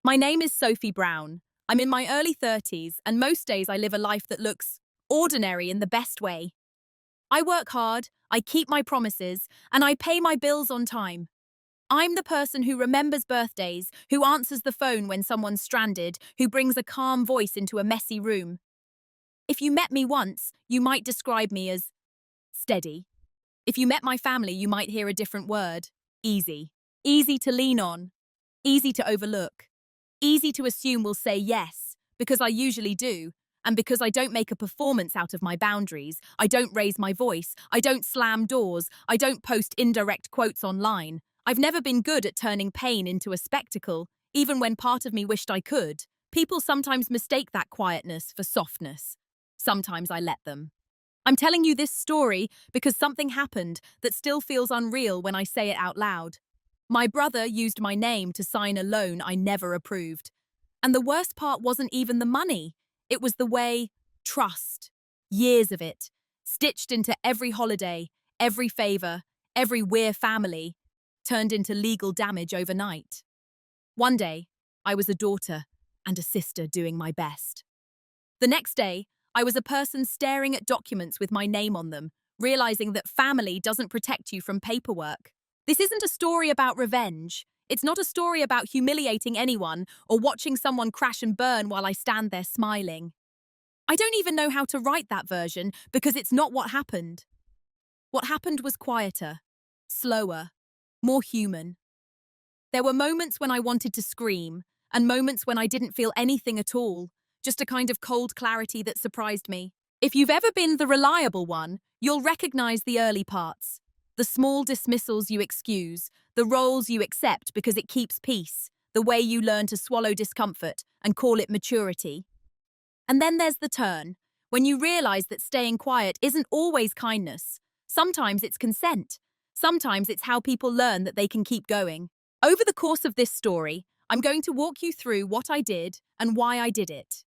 My name is Sophie Brown. I'm in my early 30s, and most days I live a life that looks ordinary in the best way. I work hard, I keep my promises, and I pay my bills on time. I'm the person who remembers birthdays, who answers the phone when someone's stranded, who brings a calm voice into a messy room. If you met me once, you might describe me as steady. If you met my family, you might hear a different word: easy. Easy to lean on, easy to overlook. Easy to assume we'll say yes, because I usually do, and because I don't make a performance out of my boundaries, I don't raise my voice, I don't slam doors, I don't post indirect quotes online. I've never been good at turning pain into a spectacle, even when part of me wished I could. People sometimes mistake that quietness for softness. Sometimes I let them. I'm telling you this story because something happened that still feels unreal when I say it out loud. My brother used my name to sign a loan I never approved. And the worst part wasn't even the money. It was the way, trust, years of it, stitched into every holiday, every favor, every we're family, turned into legal damage overnight. One day, I was a daughter and a sister doing my best. The next day, I was a person staring at documents with my name on them, realizing that family doesn't protect you from paperwork. This isn't a story about revenge. It's not a story about humiliating anyone or watching someone crash and burn while I stand there smiling. I don't even know how to write that version because it's not what happened. What happened was quieter, slower, more human. There were moments when I wanted to scream and moments when I didn't feel anything at all, just a kind of cold clarity that surprised me. If you've ever been the reliable one, you'll recognize the early parts. The small dismissals you excuse, the roles you accept because it keeps peace, the way you learn to swallow discomfort and call it maturity. And then there's the turn, when you realize that staying quiet isn't always kindness. Sometimes it's consent. Sometimes it's how people learn that they can keep going. Over the course of this story, I'm going to walk you through what I did and why I did it.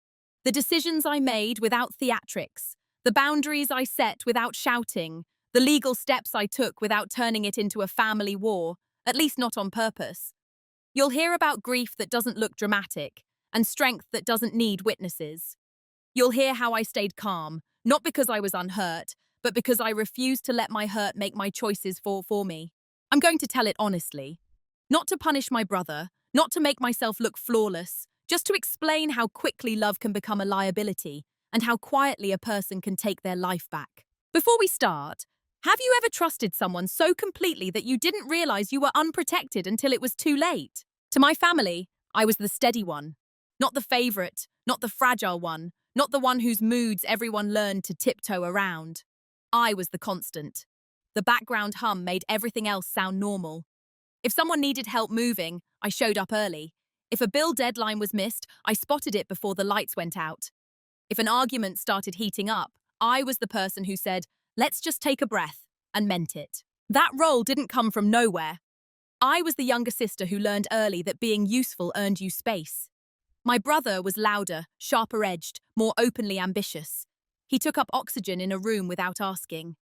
The decisions I made without theatrics, the boundaries I set without shouting, the legal steps I took without turning it into a family war, at least not on purpose. You'll hear about grief that doesn't look dramatic and strength that doesn't need witnesses. You'll hear how I stayed calm, not because I was unhurt, but because I refused to let my hurt make my choices for me. I'm going to tell it honestly. Not to punish my brother, not to make myself look flawless, just to explain how quickly love can become a liability and how quietly a person can take their life back. Before we start, have you ever trusted someone so completely that you didn't realize you were unprotected until it was too late? To my family, I was the steady one. Not the favorite, not the fragile one, not the one whose moods everyone learned to tiptoe around. I was the constant. The background hum made everything else sound normal. If someone needed help moving, I showed up early. If a bill deadline was missed, I spotted it before the lights went out. If an argument started heating up, I was the person who said, "Let's just take a breath," and meant it. That role didn't come from nowhere. I was the younger sister who learned early that being useful earned you space. My brother was louder, sharper-edged, more openly ambitious. He took up oxygen in a room without asking.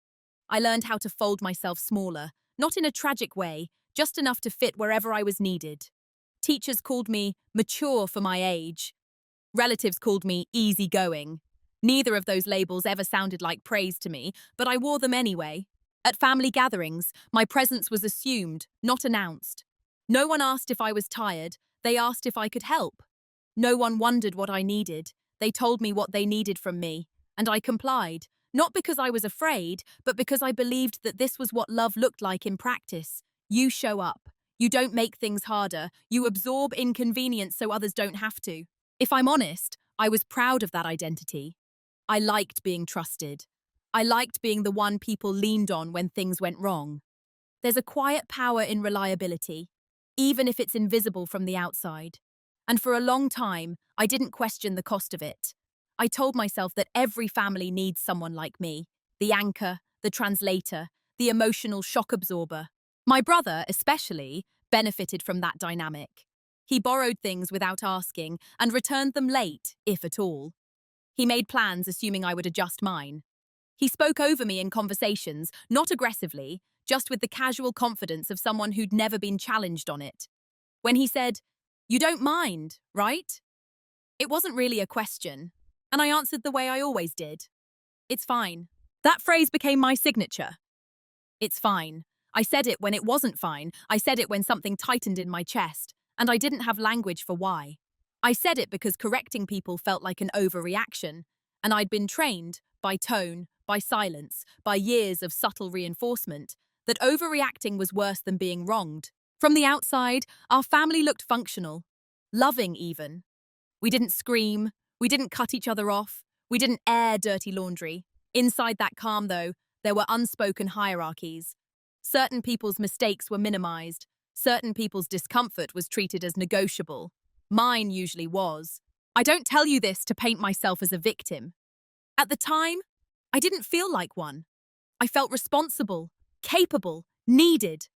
I learned how to fold myself smaller, not in a tragic way, just enough to fit wherever I was needed. Teachers called me mature for my age. Relatives called me easygoing. Neither of those labels ever sounded like praise to me, but I wore them anyway. At family gatherings, my presence was assumed, not announced. No one asked if I was tired, they asked if I could help. No one wondered what I needed, they told me what they needed from me, and I complied, not because I was afraid, but because I believed that this was what love looked like in practice. You show up. You don't make things harder, you absorb inconvenience so others don't have to. If I'm honest, I was proud of that identity. I liked being trusted. I liked being the one people leaned on when things went wrong. There's a quiet power in reliability, even if it's invisible from the outside. And for a long time, I didn't question the cost of it. I told myself that every family needs someone like me, the anchor, the translator, the emotional shock absorber. My brother, especially, benefited from that dynamic. He borrowed things without asking and returned them late, if at all. He made plans assuming I would adjust mine. He spoke over me in conversations, not aggressively, just with the casual confidence of someone who'd never been challenged on it. When he said, You don't mind, right? It wasn't really a question, and I answered the way I always did. It's fine. That phrase became my signature. It's fine. I said it when it wasn't fine. I said it when something tightened in my chest, and I didn't have language for why. I said it because correcting people felt like an overreaction, and I'd been trained, by tone, by silence, by years of subtle reinforcement, that overreacting was worse than being wronged. From the outside, our family looked functional, loving even. We didn't scream, we didn't cut each other off, we didn't air dirty laundry. Inside that calm, though, there were unspoken hierarchies. Certain people's mistakes were minimized. Certain people's discomfort was treated as negotiable. Mine usually was. I don't tell you this to paint myself as a victim. At the time, I didn't feel like one. I felt responsible, capable, needed.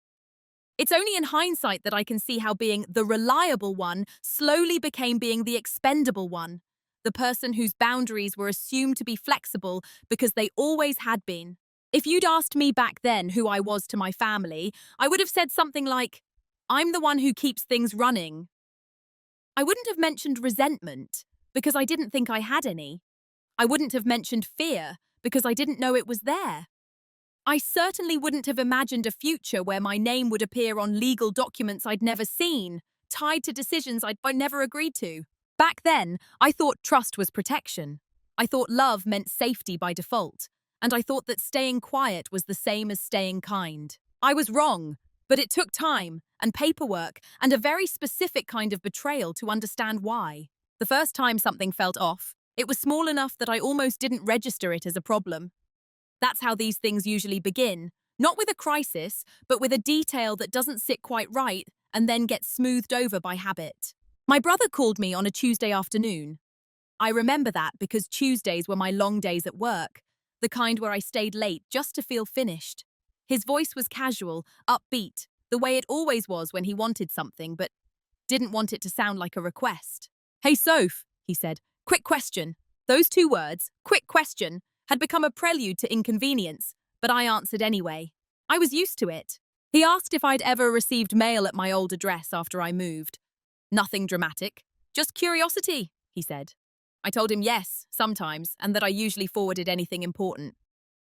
It's only in hindsight that I can see how being the reliable one slowly became being the expendable one, the person whose boundaries were assumed to be flexible because they always had been. If you'd asked me back then who I was to my family, I would have said something like, I'm the one who keeps things running. I wouldn't have mentioned resentment because I didn't think I had any. I wouldn't have mentioned fear because I didn't know it was there. I certainly wouldn't have imagined a future where my name would appear on legal documents I'd never seen, tied to decisions I'd never agreed to. Back then, I thought trust was protection. I thought love meant safety by default, and I thought that staying quiet was the same as staying kind. I was wrong, but it took time, and paperwork, and a very specific kind of betrayal to understand why. The first time something felt off, it was small enough that I almost didn't register it as a problem. That's how these things usually begin, not with a crisis, but with a detail that doesn't sit quite right and then gets smoothed over by habit. My brother called me on a Tuesday afternoon. I remember that because Tuesdays were my long days at work, the kind where I stayed late just to feel finished. His voice was casual, upbeat, the way it always was when he wanted something but didn't want it to sound like a request. Hey, Soph, he said, quick question. Those two words, quick question, had become a prelude to inconvenience, but I answered anyway. I was used to it. He asked if I'd ever received mail at my old address after I moved. Nothing dramatic, just curiosity, he said. I told him yes, sometimes, and that I usually forwarded anything important.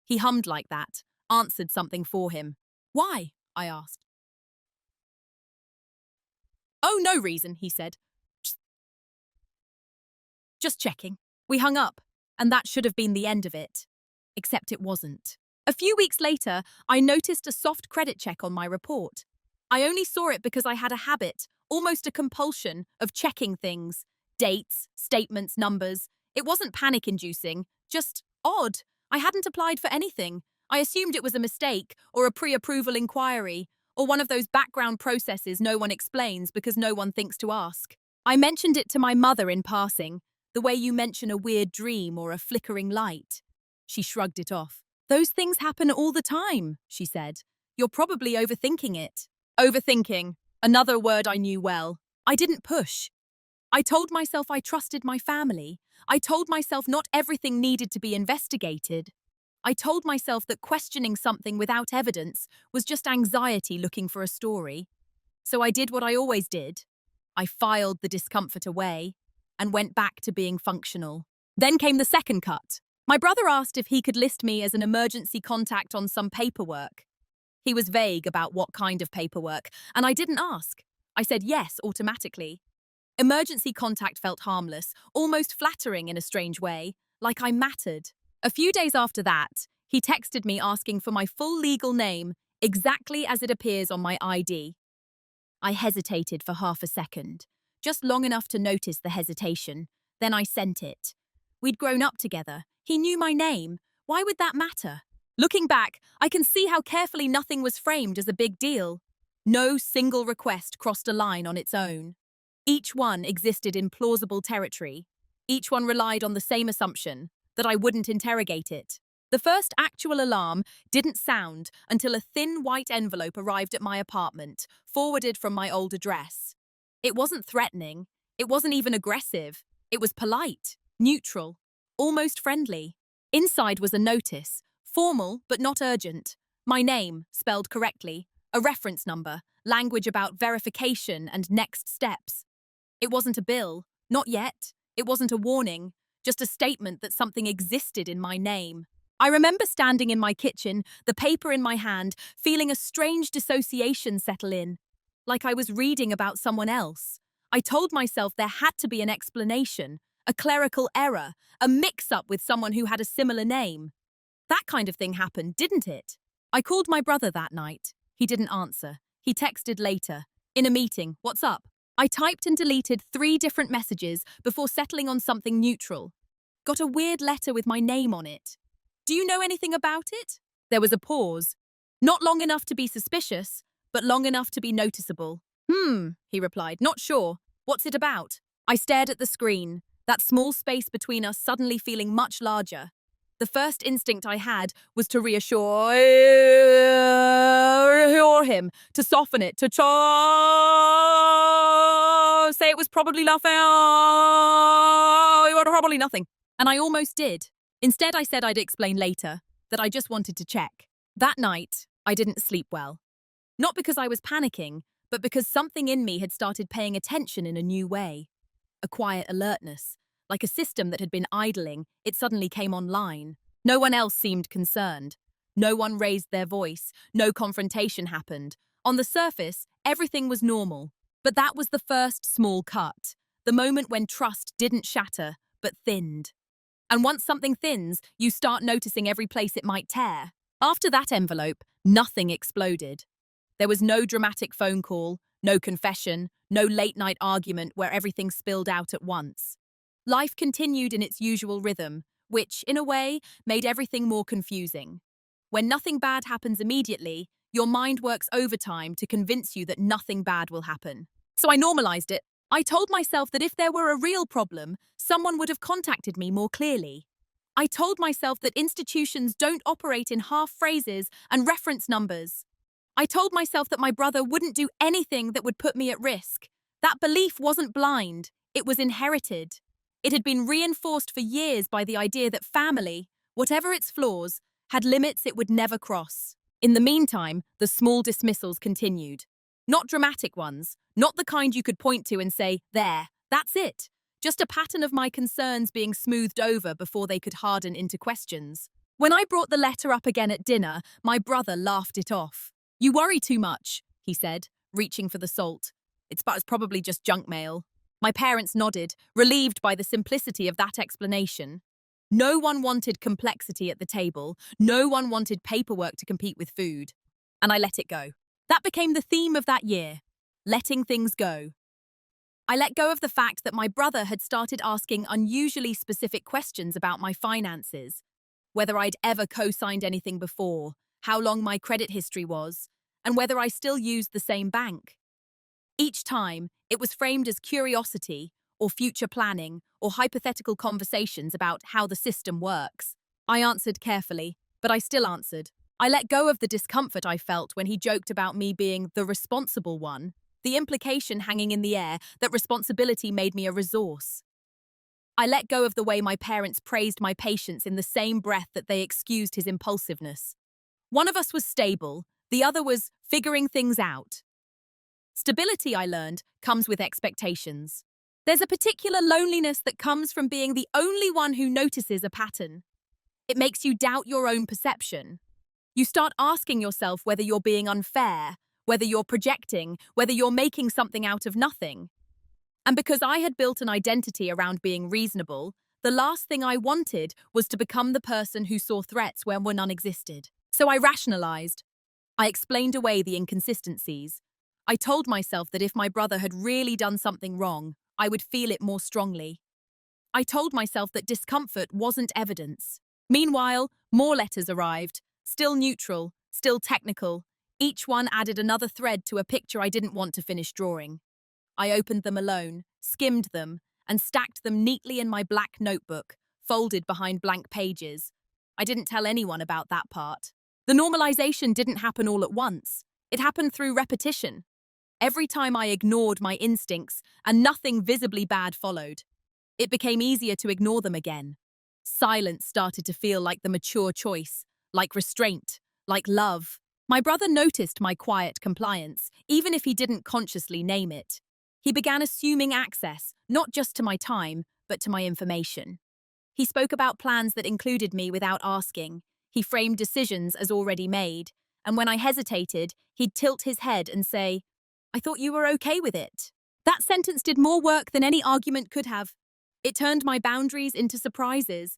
He hummed like that, answered something for him. Why? I asked. Oh, no reason, he said. Just checking. We hung up, and that should have been the end of it. Except it wasn't. A few weeks later, I noticed a soft credit check on my report. I only saw it because I had a habit, almost a compulsion, of checking things. Dates, statements, numbers. It wasn't panic-inducing, just odd. I hadn't applied for anything. I assumed it was a mistake, or a pre-approval inquiry, or one of those background processes no one explains because no one thinks to ask. I mentioned it to my mother in passing, the way you mention a weird dream or a flickering light. She shrugged it off. Those things happen all the time, she said. You're probably overthinking it. Overthinking. Another word I knew well. I didn't push. I told myself I trusted my family. I told myself not everything needed to be investigated. I told myself that questioning something without evidence was just anxiety looking for a story. So I did what I always did. I filed the discomfort away and went back to being functional. Then came the second cut. My brother asked if he could list me as an emergency contact on some paperwork. He was vague about what kind of paperwork, and I didn't ask. I said yes automatically. Emergency contact felt harmless, almost flattering in a strange way, like I mattered. A few days after that, he texted me asking for my full legal name, exactly as it appears on my ID. I hesitated for half a second, just long enough to notice the hesitation. Then I sent it. We'd grown up together. He knew my name. Why would that matter? Looking back, I can see how carefully nothing was framed as a big deal. No single request crossed a line on its own. Each one existed in plausible territory. Each one relied on the same assumption, that I wouldn't interrogate it. The first actual alarm didn't sound until a thin white envelope arrived at my apartment, forwarded from my old address. It wasn't threatening. It wasn't even aggressive. It was polite, neutral, almost friendly. Inside was a notice, formal but not urgent. My name, spelled correctly, a reference number, language about verification and next steps. It wasn't a bill. Not yet. It wasn't a warning. Just a statement that something existed in my name. I remember standing in my kitchen, the paper in my hand, feeling a strange dissociation settle in, like I was reading about someone else. I told myself there had to be an explanation, a clerical error, a mix-up with someone who had a similar name. That kind of thing happened, didn't it? I called my brother that night. He didn't answer. He texted later. In a meeting, what's up? I typed and deleted 3 different messages before settling on something neutral. Got a weird letter with my name on it. Do you know anything about it? There was a pause. Not long enough to be suspicious, but long enough to be noticeable. He replied, not sure. What's it about? I stared at the screen, that small space between us suddenly feeling much larger. The first instinct I had was to reassure him, to soften it, to say it was probably nothing. It was probably nothing. And I almost did. Instead, I said I'd explain later, that I just wanted to check. That night, I didn't sleep well. Not because I was panicking, but because something in me had started paying attention in a new way. A quiet alertness. Like a system that had been idling, it suddenly came online. No one else seemed concerned. No one raised their voice. No confrontation happened. On the surface, everything was normal. But that was the first small cut. The moment when trust didn't shatter, but thinned. And once something thins, you start noticing every place it might tear. After that envelope, nothing exploded. There was no dramatic phone call, no confession, no late-night argument where everything spilled out at once. Life continued in its usual rhythm, which, in a way, made everything more confusing. When nothing bad happens immediately, your mind works overtime to convince you that nothing bad will happen. So I normalized it. I told myself that if there were a real problem, someone would have contacted me more clearly. I told myself that institutions don't operate in half phrases and reference numbers. I told myself that my brother wouldn't do anything that would put me at risk. That belief wasn't blind, it was inherited. It had been reinforced for years by the idea that family, whatever its flaws, had limits it would never cross. In the meantime, the small dismissals continued. Not dramatic ones, not the kind you could point to and say, there, that's it. Just a pattern of my concerns being smoothed over before they could harden into questions. When I brought the letter up again at dinner, my brother laughed it off. You worry too much, he said, reaching for the salt. It's probably just junk mail. My parents nodded, relieved by the simplicity of that explanation. No one wanted complexity at the table. No one wanted paperwork to compete with food. And I let it go. That became the theme of that year. Letting things go. I let go of the fact that my brother had started asking unusually specific questions about my finances. Whether I'd ever co-signed anything before, how long my credit history was, and whether I still used the same bank. Each time, it was framed as curiosity, or future planning, or hypothetical conversations about how the system works. I answered carefully, but I still answered. I let go of the discomfort I felt when he joked about me being the responsible one, the implication hanging in the air that responsibility made me a resource. I let go of the way my parents praised my patience in the same breath that they excused his impulsiveness. One of us was stable, the other was figuring things out. Stability, I learned, comes with expectations. There's a particular loneliness that comes from being the only one who notices a pattern. It makes you doubt your own perception. You start asking yourself whether you're being unfair, whether you're projecting, whether you're making something out of nothing. And because I had built an identity around being reasonable, the last thing I wanted was to become the person who saw threats where none existed. So I rationalized. I explained away the inconsistencies. I told myself that if my brother had really done something wrong, I would feel it more strongly. I told myself that discomfort wasn't evidence. Meanwhile, more letters arrived, still neutral, still technical. Each one added another thread to a picture I didn't want to finish drawing. I opened them alone, skimmed them, and stacked them neatly in my black notebook, folded behind blank pages. I didn't tell anyone about that part. The normalization didn't happen all at once. It happened through repetition. Every time I ignored my instincts, and nothing visibly bad followed. It became easier to ignore them again. Silence started to feel like the mature choice, like restraint, like love. My brother noticed my quiet compliance, even if he didn't consciously name it. He began assuming access, not just to my time, but to my information. He spoke about plans that included me without asking. He framed decisions as already made. And when I hesitated, he'd tilt his head and say, "I thought you were okay with it." That sentence did more work than any argument could have. It turned my boundaries into surprises.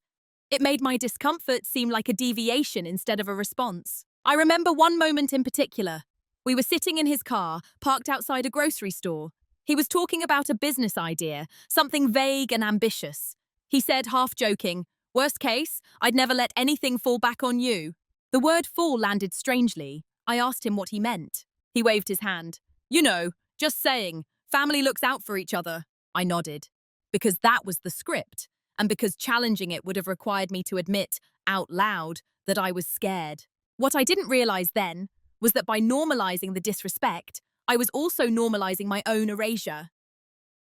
It made my discomfort seem like a deviation instead of a response. I remember one moment in particular. We were sitting in his car, parked outside a grocery store. He was talking about a business idea, something vague and ambitious. He said, half joking, "Worst case, I'd never let anything fall back on you." The word fall landed strangely. I asked him what he meant. He waved his hand. "You know, just saying, family looks out for each other." I nodded. Because that was the script, and because challenging it would have required me to admit, out loud, that I was scared. What I didn't realize then was that by normalizing the disrespect, I was also normalizing my own erasure.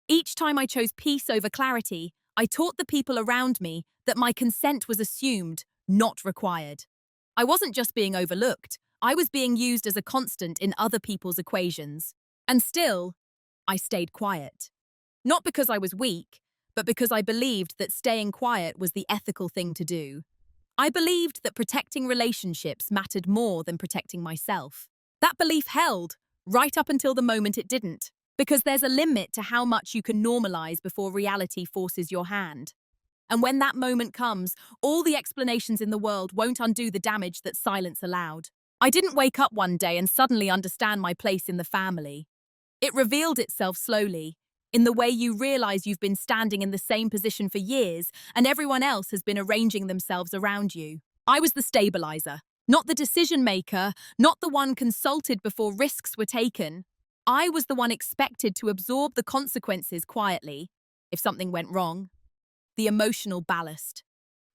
Each time I chose peace over clarity, I taught the people around me that my consent was assumed, not required. I wasn't just being overlooked, I was being used as a constant in other people's equations. And still, I stayed quiet. Not because I was weak, but because I believed that staying quiet was the ethical thing to do. I believed that protecting relationships mattered more than protecting myself. That belief held, right up until the moment it didn't, because there's a limit to how much you can normalize before reality forces your hand. And when that moment comes, all the explanations in the world won't undo the damage that silence allowed. I didn't wake up one day and suddenly understand my place in the family. It revealed itself slowly, in the way you realize you've been standing in the same position for years and everyone else has been arranging themselves around you. I was the stabilizer, not the decision maker, not the one consulted before risks were taken. I was the one expected to absorb the consequences quietly, if something went wrong. The emotional ballast.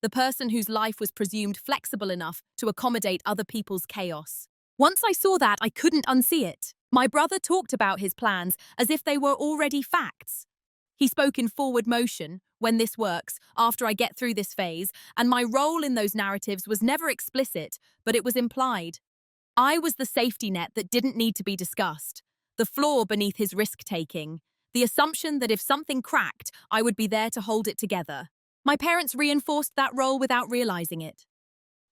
The person whose life was presumed flexible enough to accommodate other people's chaos. Once I saw that, I couldn't unsee it. My brother talked about his plans as if they were already facts. He spoke in forward motion, when this works, after I get through this phase, and my role in those narratives was never explicit, but it was implied. I was the safety net that didn't need to be discussed, the floor beneath his risk-taking, the assumption that if something cracked, I would be there to hold it together. My parents reinforced that role without realizing it.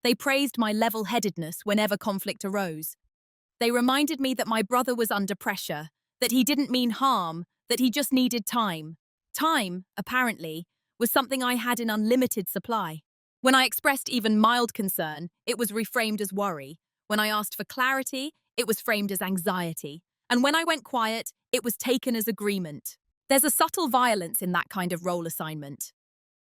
They praised my level-headedness whenever conflict arose. They reminded me that my brother was under pressure, that he didn't mean harm, that he just needed time. Time, apparently, was something I had in unlimited supply. When I expressed even mild concern, it was reframed as worry. When I asked for clarity, it was framed as anxiety. And when I went quiet, it was taken as agreement. There's a subtle violence in that kind of role assignment.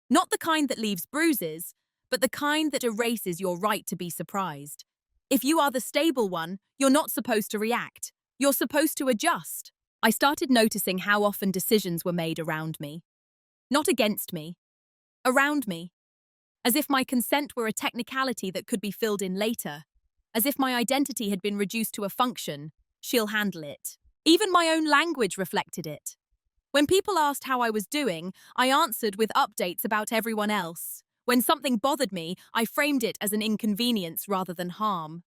Not the kind that leaves bruises, but the kind that erases your right to be surprised. If you are the stable one, you're not supposed to react. You're supposed to adjust. I started noticing how often decisions were made around me. Not against me. Around me. As if my consent were a technicality that could be filled in later. As if my identity had been reduced to a function. She'll handle it. Even my own language reflected it. When people asked how I was doing, I answered with updates about everyone else. When something bothered me, I framed it as an inconvenience rather than harm.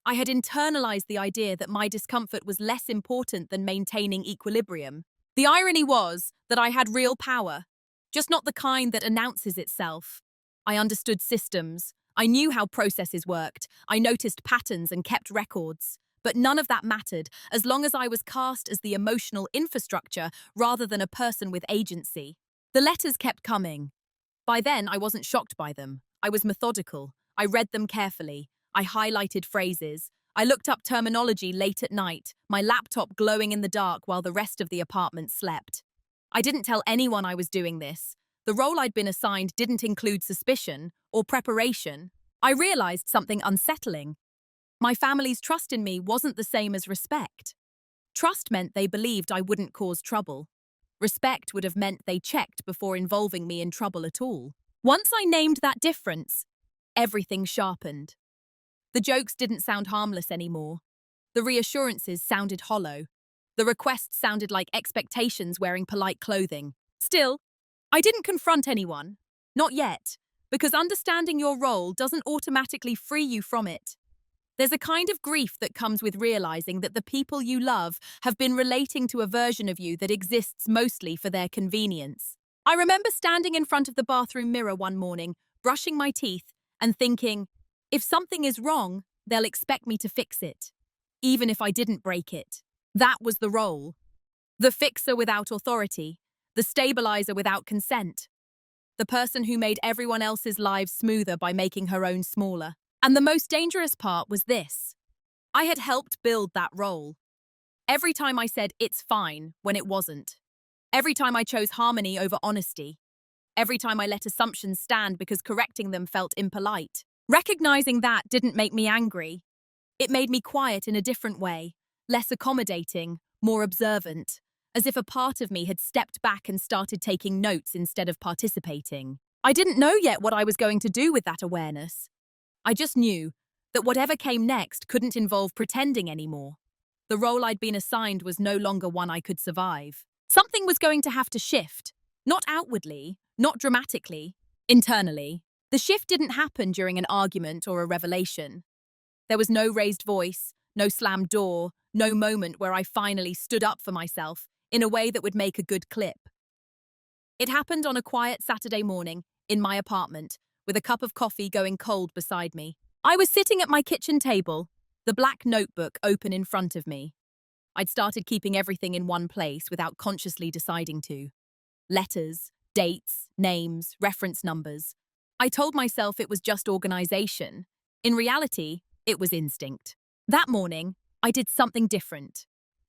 I had internalized the idea that my discomfort was less important than maintaining equilibrium. The irony was that I had real power, just not the kind that announces itself. I understood systems. I knew how processes worked. I noticed patterns and kept records. But none of that mattered as long as I was cast as the emotional infrastructure rather than a person with agency. The letters kept coming. By then, I wasn't shocked by them. I was methodical. I read them carefully. I highlighted phrases. I looked up terminology late at night, my laptop glowing in the dark while the rest of the apartment slept. I didn't tell anyone I was doing this. The role I'd been assigned didn't include suspicion or preparation. I realized something unsettling. My family's trust in me wasn't the same as respect. Trust meant they believed I wouldn't cause trouble. Respect would have meant they checked before involving me in trouble at all. Once I named that difference, everything sharpened. The jokes didn't sound harmless anymore. The reassurances sounded hollow. The requests sounded like expectations wearing polite clothing. Still, I didn't confront anyone. Not yet, because understanding your role doesn't automatically free you from it. There's a kind of grief that comes with realizing that the people you love have been relating to a version of you that exists mostly for their convenience. I remember standing in front of the bathroom mirror one morning, brushing my teeth, and thinking, if something is wrong, they'll expect me to fix it, even if I didn't break it. That was the role. The fixer without authority, the stabilizer without consent, the person who made everyone else's lives smoother by making her own smaller. And the most dangerous part was this. I had helped build that role. Every time I said it's fine when it wasn't. Every time I chose harmony over honesty. Every time I let assumptions stand because correcting them felt impolite. Recognizing that didn't make me angry. It made me quiet in a different way, less accommodating, more observant, as if a part of me had stepped back and started taking notes instead of participating. I didn't know yet what I was going to do with that awareness. I just knew that whatever came next couldn't involve pretending anymore. The role I'd been assigned was no longer one I could survive. Something was going to have to shift, not outwardly, not dramatically, internally. The shift didn't happen during an argument or a revelation. There was no raised voice, no slammed door, no moment where I finally stood up for myself in a way that would make a good clip. It happened on a quiet Saturday morning in my apartment, with a cup of coffee going cold beside me. I was sitting at my kitchen table, the black notebook open in front of me. I'd started keeping everything in one place without consciously deciding to. Letters, dates, names, reference numbers. I told myself it was just organization. In reality, it was instinct. That morning, I did something different.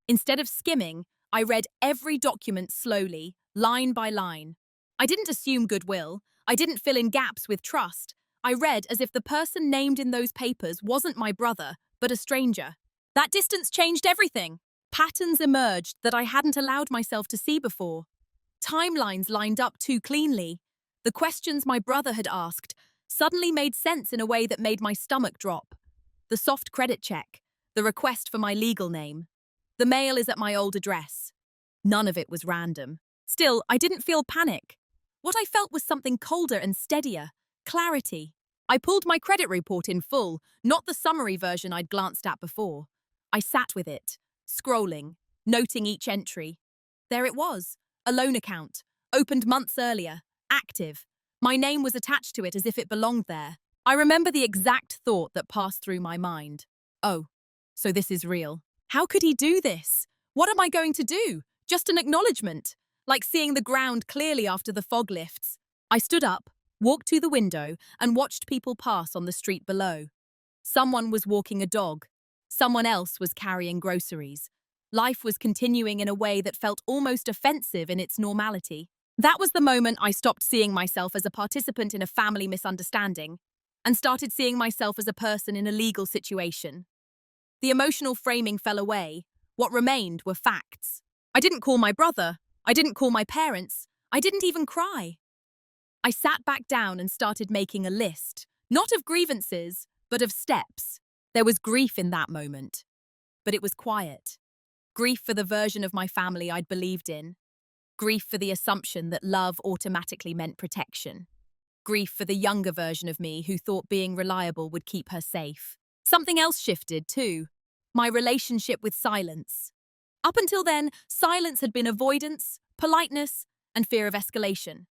Instead of skimming, I read every document slowly, line by line. I didn't assume goodwill. I didn't fill in gaps with trust. I read as if the person named in those papers wasn't my brother, but a stranger. That distance changed everything. Patterns emerged that I hadn't allowed myself to see before. Timelines lined up too cleanly. The questions my brother had asked suddenly made sense in a way that made my stomach drop. The soft credit check, the request for my legal name. The mail is at my old address. None of it was random. Still, I didn't feel panic. What I felt was something colder and steadier. Clarity. I pulled my credit report in full, not the summary version I'd glanced at before. I sat with it, scrolling, noting each entry. There it was, a loan account, opened months earlier, active. My name was attached to it as if it belonged there. I remember the exact thought that passed through my mind. Oh, so this is real. How could he do this? What am I going to do? Just an acknowledgement. Like seeing the ground clearly after the fog lifts. I stood up, walked to the window, and watched people pass on the street below. Someone was walking a dog. Someone else was carrying groceries. Life was continuing in a way that felt almost offensive in its normality. That was the moment I stopped seeing myself as a participant in a family misunderstanding and started seeing myself as a person in a legal situation. The emotional framing fell away. What remained were facts. I didn't call my brother. I didn't call my parents. I didn't even cry. I sat back down and started making a list, not of grievances, but of steps. There was grief in that moment, but it was quiet. Grief for the version of my family I'd believed in. Grief for the assumption that love automatically meant protection. Grief for the younger version of me who thought being reliable would keep her safe. Something else shifted, too. My relationship with silence. Up until then, silence had been avoidance, politeness, and fear of escalation.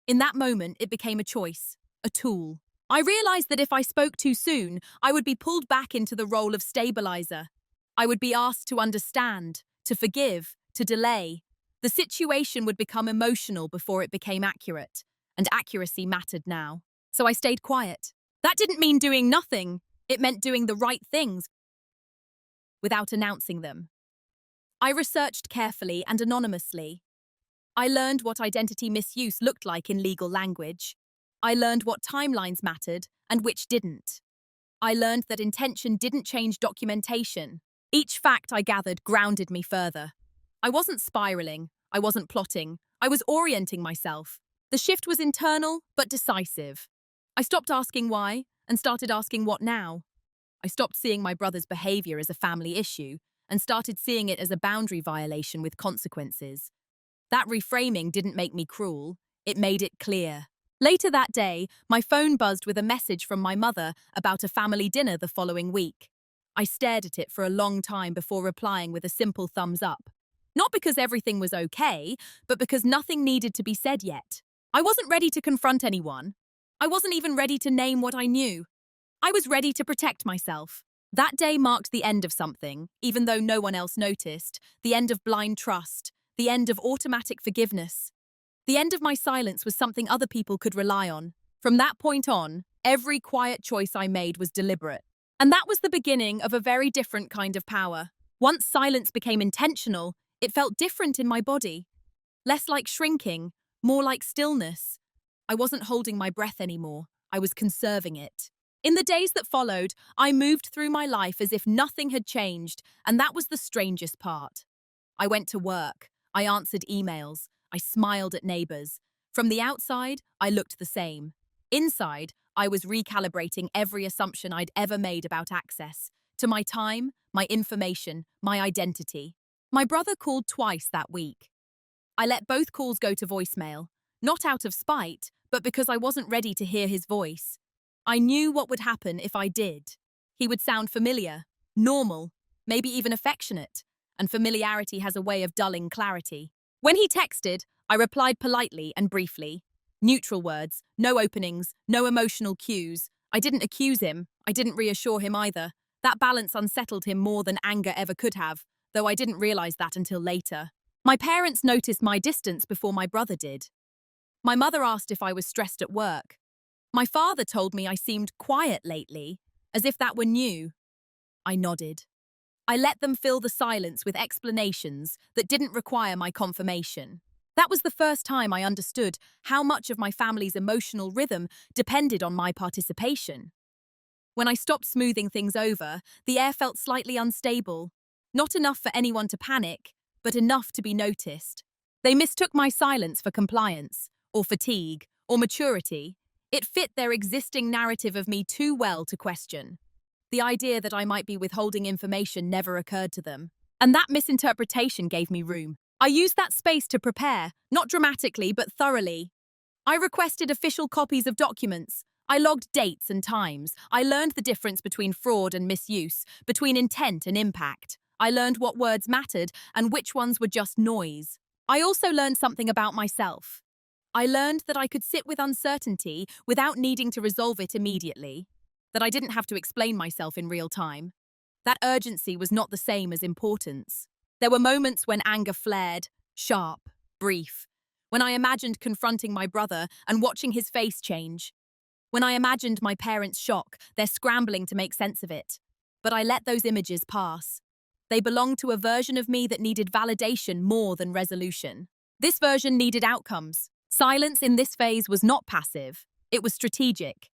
In that moment, it became a choice, a tool. I realized that if I spoke too soon, I would be pulled back into the role of stabilizer. I would be asked to understand, to forgive, to delay. The situation would become emotional before it became accurate, and accuracy mattered now. So I stayed quiet. That didn't mean doing nothing. It meant doing the right things without announcing them. I researched carefully and anonymously. I learned what identity misuse looked like in legal language. I learned what timelines mattered and which didn't. I learned that intention didn't change documentation. Each fact I gathered grounded me further. I wasn't spiraling. I wasn't plotting. I was orienting myself. The shift was internal, but decisive. I stopped asking why and started asking what now. I stopped seeing my brother's behavior as a family issue and started seeing it as a boundary violation with consequences. That reframing didn't make me cruel. It made it clear. Later that day, my phone buzzed with a message from my mother about a family dinner the following week. I stared at it for a long time before replying with a simple thumbs up. Not because everything was okay, but because nothing needed to be said yet. I wasn't ready to confront anyone. I wasn't even ready to name what I knew. I was ready to protect myself. That day marked the end of something, even though no one else noticed, the end of blind trust, the end of automatic forgiveness. The end of my silence was something other people could rely on. From that point on, every quiet choice I made was deliberate. And that was the beginning of a very different kind of power. Once silence became intentional, it felt different in my body. Less like shrinking, more like stillness. I wasn't holding my breath anymore. I was conserving it. In the days that followed, I moved through my life as if nothing had changed, and that was the strangest part. I went to work. I answered emails. I smiled at neighbors. From the outside, I looked the same. Inside, I was recalibrating every assumption I'd ever made about access to my time, my information, my identity. My brother called twice that week. I let both calls go to voicemail, not out of spite, but because I wasn't ready to hear his voice. I knew what would happen if I did. He would sound familiar, normal, maybe even affectionate, and familiarity has a way of dulling clarity. When he texted, I replied politely and briefly. Neutral words, no openings, no emotional cues. I didn't accuse him. I didn't reassure him either. That balance unsettled him more than anger ever could have, though I didn't realize that until later. My parents noticed my distance before my brother did. My mother asked if I was stressed at work. My father told me I seemed quiet lately, as if that were new. I nodded. I let them fill the silence with explanations that didn't require my confirmation. That was the first time I understood how much of my family's emotional rhythm depended on my participation. When I stopped smoothing things over, the air felt slightly unstable. Not enough for anyone to panic, but enough to be noticed. They mistook my silence for compliance, or fatigue, or maturity. It fit their existing narrative of me too well to question. The idea that I might be withholding information never occurred to them. And that misinterpretation gave me room. I used that space to prepare, not dramatically, but thoroughly. I requested official copies of documents. I logged dates and times. I learned the difference between fraud and misuse, between intent and impact. I learned what words mattered and which ones were just noise. I also learned something about myself. I learned that I could sit with uncertainty without needing to resolve it immediately, that I didn't have to explain myself in real time. That urgency was not the same as importance. There were moments when anger flared, sharp, brief, when I imagined confronting my brother and watching his face change, when I imagined my parents' shock, their scrambling to make sense of it. But I let those images pass. They belonged to a version of me that needed validation more than resolution. This version needed outcomes. Silence in this phase was not passive. It was strategic.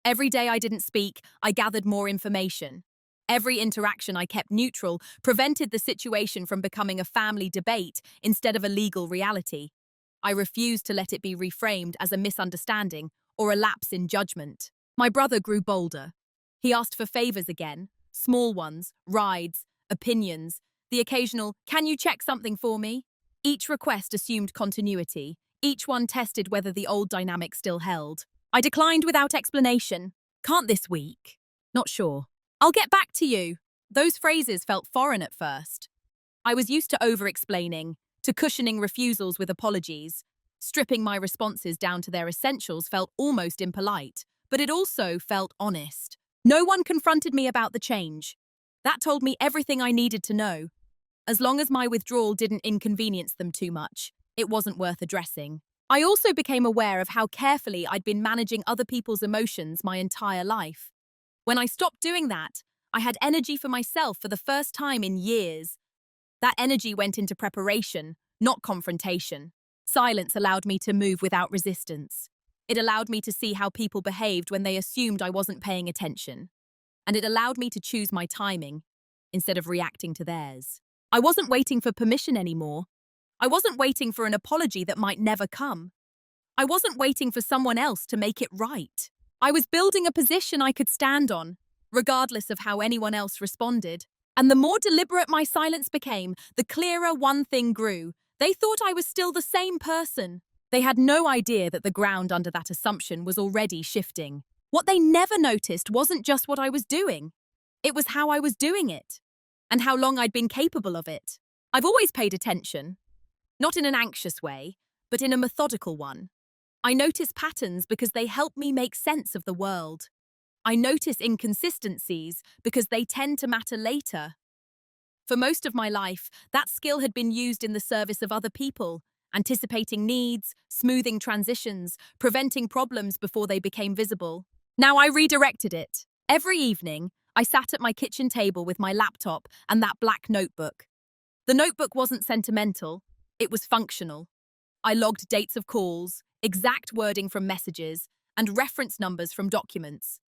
Every day I didn't speak, I gathered more information. Every interaction I kept neutral prevented the situation from becoming a family debate instead of a legal reality. I refused to let it be reframed as a misunderstanding or a lapse in judgment. My brother grew bolder. He asked for favors again, small ones, rides, opinions, the occasional, "Can you check something for me?" Each request assumed continuity. Each one tested whether the old dynamic still held. I declined without explanation. "Can't this week?" "Not sure." "I'll get back to you." Those phrases felt foreign at first. I was used to over-explaining, to cushioning refusals with apologies. Stripping my responses down to their essentials felt almost impolite, but it also felt honest. No one confronted me about the change. That told me everything I needed to know. As long as my withdrawal didn't inconvenience them too much, it wasn't worth addressing. I also became aware of how carefully I'd been managing other people's emotions my entire life. When I stopped doing that, I had energy for myself for the first time in years. That energy went into preparation, not confrontation. Silence allowed me to move without resistance. It allowed me to see how people behaved when they assumed I wasn't paying attention. And it allowed me to choose my timing instead of reacting to theirs. I wasn't waiting for permission anymore. I wasn't waiting for an apology that might never come. I wasn't waiting for someone else to make it right. I was building a position I could stand on, regardless of how anyone else responded. And the more deliberate my silence became, the clearer one thing grew. They thought I was still the same person. They had no idea that the ground under that assumption was already shifting. What they never noticed wasn't just what I was doing. It was how I was doing it, and how long I'd been capable of it. I've always paid attention, not in an anxious way, but in a methodical one. I notice patterns because they help me make sense of the world. I notice inconsistencies because they tend to matter later. For most of my life, that skill had been used in the service of other people, anticipating needs, smoothing transitions, preventing problems before they became visible. Now I redirected it. Every evening, I sat at my kitchen table with my laptop and that black notebook. The notebook wasn't sentimental, it was functional. I logged dates of calls, exact wording from messages, and reference numbers from documents.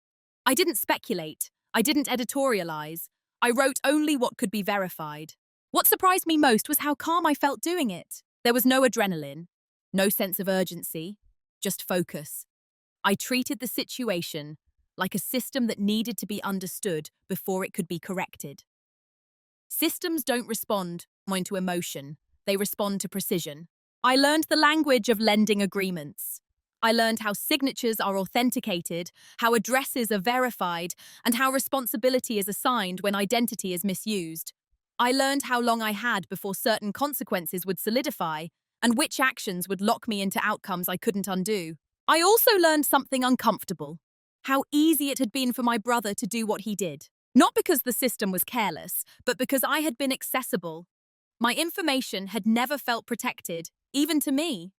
I didn't speculate, I didn't editorialize. I wrote only what could be verified. What surprised me most was how calm I felt doing it. There was no adrenaline, no sense of urgency, just focus. I treated the situation like a system that needed to be understood before it could be corrected. Systems don't respond to emotion, they respond to precision. I learned the language of lending agreements. I learned how signatures are authenticated, how addresses are verified, and how responsibility is assigned when identity is misused. I learned how long I had before certain consequences would solidify, and which actions would lock me into outcomes I couldn't undo. I also learned something uncomfortable: how easy it had been for my brother to do what he did. Not because the system was careless, but because I had been accessible. My information had never felt protected, even to me.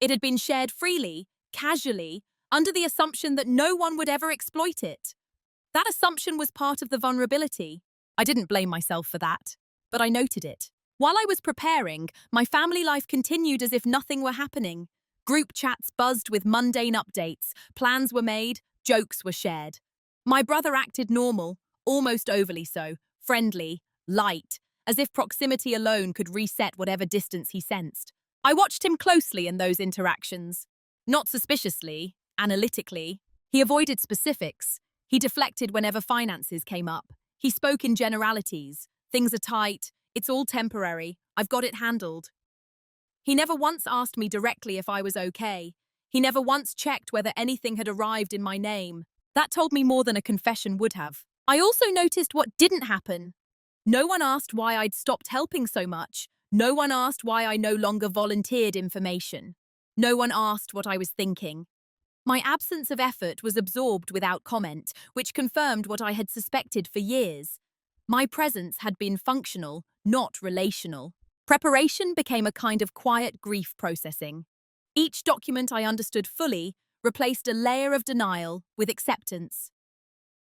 It had been shared freely, casually, under the assumption that no one would ever exploit it. That assumption was part of the vulnerability. I didn't blame myself for that, but I noted it. While I was preparing, my family life continued as if nothing were happening. Group chats buzzed with mundane updates, plans were made, jokes were shared. My brother acted normal, almost overly so, friendly, light, as if proximity alone could reset whatever distance he sensed. I watched him closely in those interactions. Not suspiciously, analytically. He avoided specifics. He deflected whenever finances came up. He spoke in generalities. Things are tight. It's all temporary. I've got it handled. He never once asked me directly if I was okay. He never once checked whether anything had arrived in my name. That told me more than a confession would have. I also noticed what didn't happen. No one asked why I'd stopped helping so much. No one asked why I no longer volunteered information. No one asked what I was thinking. My absence of effort was absorbed without comment, which confirmed what I had suspected for years. My presence had been functional, not relational. Preparation became a kind of quiet grief processing. Each document I understood fully replaced a layer of denial with acceptance.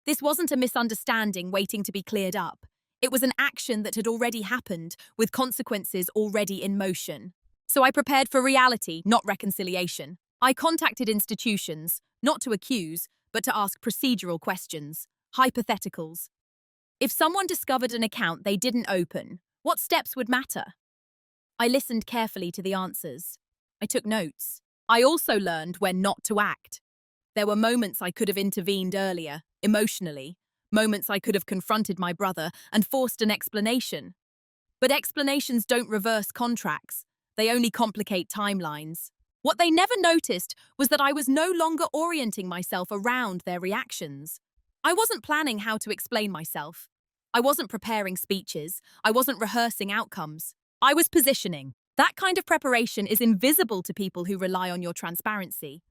This wasn't a misunderstanding waiting to be cleared up. It was an action that had already happened, with consequences already in motion. So I prepared for reality, not reconciliation. I contacted institutions, not to accuse, but to ask procedural questions, hypotheticals. If someone discovered an account they didn't open, what steps would matter? I listened carefully to the answers. I took notes. I also learned when not to act. There were moments I could have intervened earlier, emotionally, moments I could have confronted my brother and forced an explanation. But explanations don't reverse contracts. They only complicate timelines. What they never noticed was that I was no longer orienting myself around their reactions. I wasn't planning how to explain myself. I wasn't preparing speeches. I wasn't rehearsing outcomes. I was positioning. That kind of preparation is invisible to people who rely on your transparency.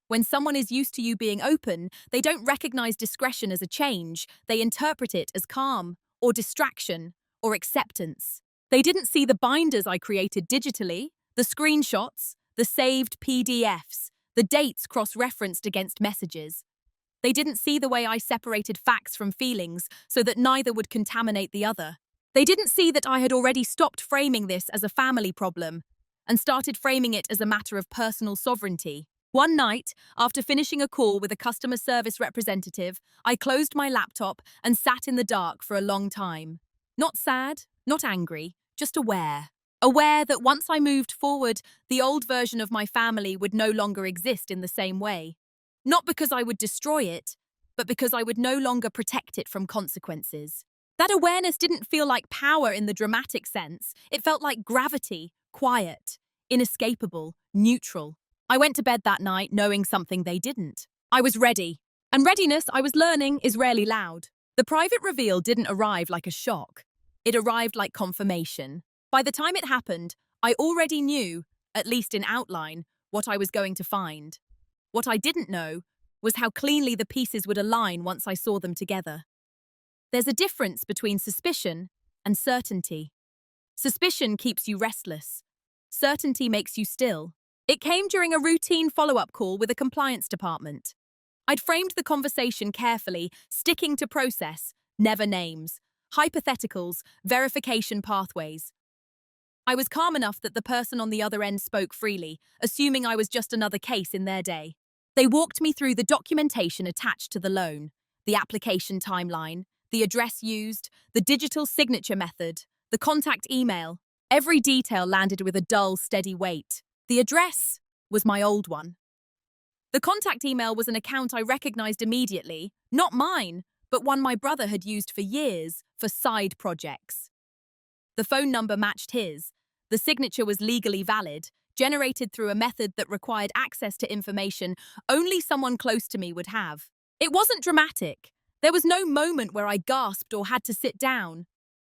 When someone is used to you being open, they don't recognize discretion as a change. They interpret it as calm, or distraction, or acceptance. They didn't see the binders I created digitally, the screenshots, the saved PDFs, the dates cross-referenced against messages. They didn't see the way I separated facts from feelings so that neither would contaminate the other. They didn't see that I had already stopped framing this as a family problem and started framing it as a matter of personal sovereignty. One night, after finishing a call with a customer service representative, I closed my laptop and sat in the dark for a long time. Not sad, not angry, just aware. Aware that once I moved forward, the old version of my family would no longer exist in the same way. Not because I would destroy it, but because I would no longer protect it from consequences. That awareness didn't feel like power in the dramatic sense. It felt like gravity, quiet, inescapable, neutral. I went to bed that night knowing something they didn't. I was ready. And readiness, I was learning, is rarely loud. The private reveal didn't arrive like a shock. It arrived like confirmation. By the time it happened, I already knew, at least in outline, what I was going to find. What I didn't know was how cleanly the pieces would align once I saw them together. There's a difference between suspicion and certainty. Suspicion keeps you restless. Certainty makes you still. It came during a routine follow-up call with a compliance department. I'd framed the conversation carefully, sticking to process, never names, hypotheticals, verification pathways. I was calm enough that the person on the other end spoke freely, assuming I was just another case in their day. They walked me through the documentation attached to the loan, the application timeline, the address used, the digital signature method, the contact email. Every detail landed with a dull, steady weight. The address was my old one. The contact email was an account I recognized immediately, not mine, but one my brother had used for years for side projects. The phone number matched his. The signature was legally valid, generated through a method that required access to information only someone close to me would have. It wasn't dramatic. There was no moment where I gasped or had to sit down.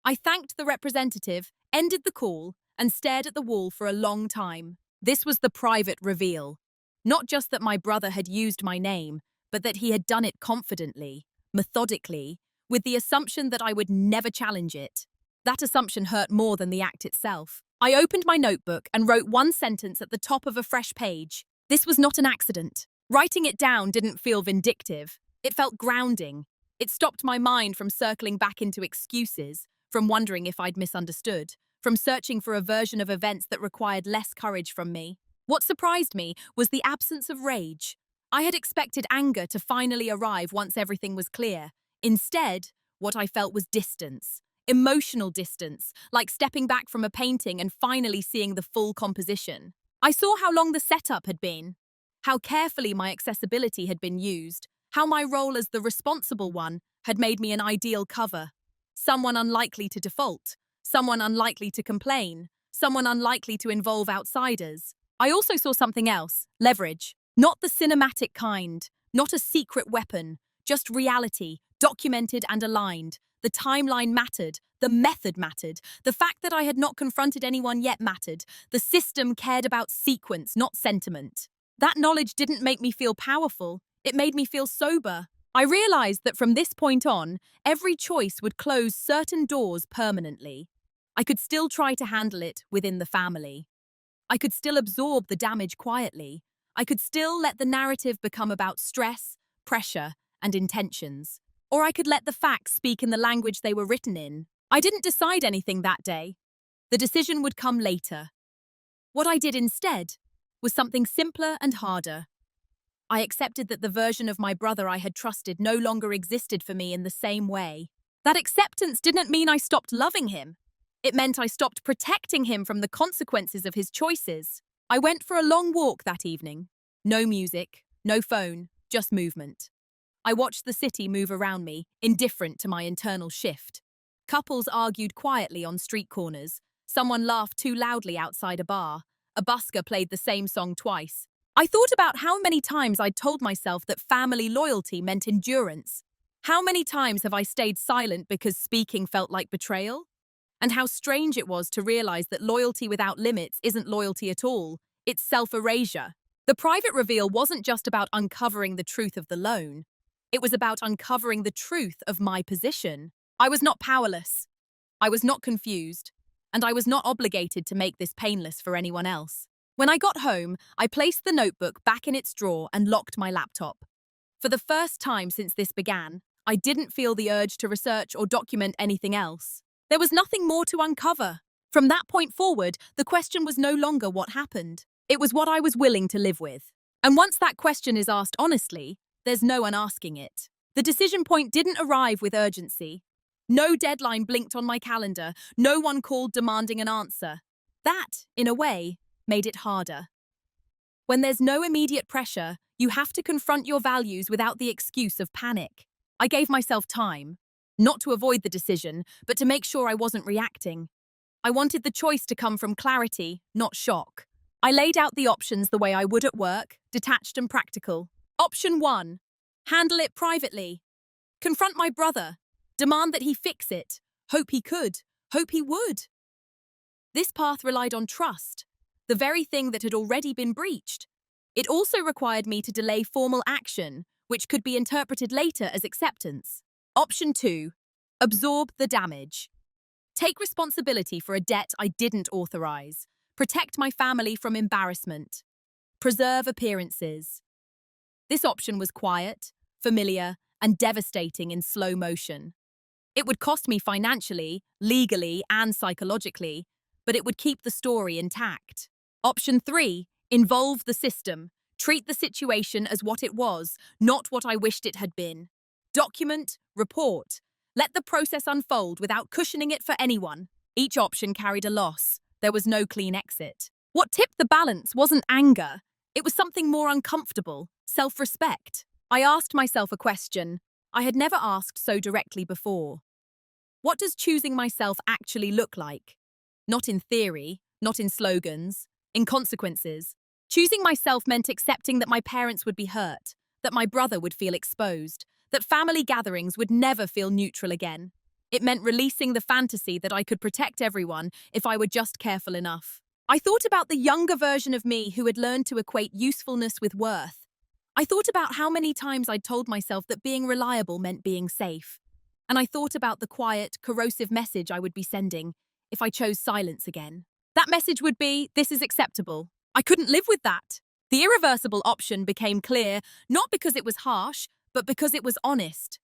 I thanked the representative, ended the call, and stared at the wall for a long time. This was the private reveal. Not just that my brother had used my name, but that he had done it confidently, methodically, with the assumption that I would never challenge it. That assumption hurt more than the act itself. I opened my notebook and wrote one sentence at the top of a fresh page. This was not an accident. Writing it down didn't feel vindictive. It felt grounding. It stopped my mind from circling back into excuses, from wondering if I'd misunderstood, from searching for a version of events that required less courage from me. What surprised me was the absence of rage. I had expected anger to finally arrive once everything was clear. Instead, what I felt was distance. Emotional distance, like stepping back from a painting and finally seeing the full composition. I saw how long the setup had been, how carefully my accessibility had been used, how my role as the responsible one had made me an ideal cover. Someone unlikely to default, someone unlikely to complain, someone unlikely to involve outsiders. I also saw something else, leverage. Not the cinematic kind, not a secret weapon, just reality, documented and aligned. The timeline mattered, the method mattered, the fact that I had not confronted anyone yet mattered, the system cared about sequence, not sentiment. That knowledge didn't make me feel powerful, it made me feel sober. I realized that from this point on, every choice would close certain doors permanently. I could still try to handle it within the family. I could still absorb the damage quietly. I could still let the narrative become about stress, pressure, and intentions. Or I could let the facts speak in the language they were written in. I didn't decide anything that day. The decision would come later. What I did instead was something simpler and harder. I accepted that the version of my brother I had trusted no longer existed for me in the same way. That acceptance didn't mean I stopped loving him. It meant I stopped protecting him from the consequences of his choices. I went for a long walk that evening. No music, no phone, just movement. I watched the city move around me, indifferent to my internal shift. Couples argued quietly on street corners. Someone laughed too loudly outside a bar. A busker played the same song twice. I thought about how many times I'd told myself that family loyalty meant endurance. How many times have I stayed silent because speaking felt like betrayal? And how strange it was to realize that loyalty without limits isn't loyalty at all. It's self-erasure. The private reveal wasn't just about uncovering the truth of the loan. It was about uncovering the truth of my position. I was not powerless. I was not confused. And I was not obligated to make this painless for anyone else. When I got home, I placed the notebook back in its drawer and locked my laptop. For the first time since this began, I didn't feel the urge to research or document anything else. There was nothing more to uncover. From that point forward, the question was no longer what happened. It was what I was willing to live with. And once that question is asked honestly, there's no one asking it. The decision point didn't arrive with urgency. No deadline blinked on my calendar. No one called demanding an answer. That, in a way, made it harder. When there's no immediate pressure, you have to confront your values without the excuse of panic. I gave myself time. Not to avoid the decision, but to make sure I wasn't reacting. I wanted the choice to come from clarity, not shock. I laid out the options the way I would at work, detached and practical. Option 1. Handle it privately. Confront my brother. demand that he fix it, hope he could, hope he would. This path relied on trust, the very thing that had already been breached. It also required me to delay formal action, which could be interpreted later as acceptance. Option 2. Absorb the damage. Take responsibility for a debt I didn't authorize. Protect my family from embarrassment. Preserve appearances. This option was quiet, familiar, and devastating in slow motion. It would cost me financially, legally, and psychologically, but it would keep the story intact. Option 3. Involve the system. Treat the situation as what it was, not what I wished it had been. Document, report. Let the process unfold without cushioning it for anyone. Each option carried a loss. There was no clean exit. What tipped the balance wasn't anger. It was something more uncomfortable, self-respect. I asked myself a question I had never asked so directly before. What does choosing myself actually look like? Not in theory, not in slogans, in consequences. Choosing myself meant accepting that my parents would be hurt, that my brother would feel exposed, that family gatherings would never feel neutral again. It meant releasing the fantasy that I could protect everyone if I were just careful enough. I thought about the younger version of me who had learned to equate usefulness with worth. I thought about how many times I'd told myself that being reliable meant being safe. And I thought about the quiet, corrosive message I would be sending if I chose silence again. That message would be, this is acceptable. I couldn't live with that. The irreversible option became clear, not because it was harsh, but because it was honest.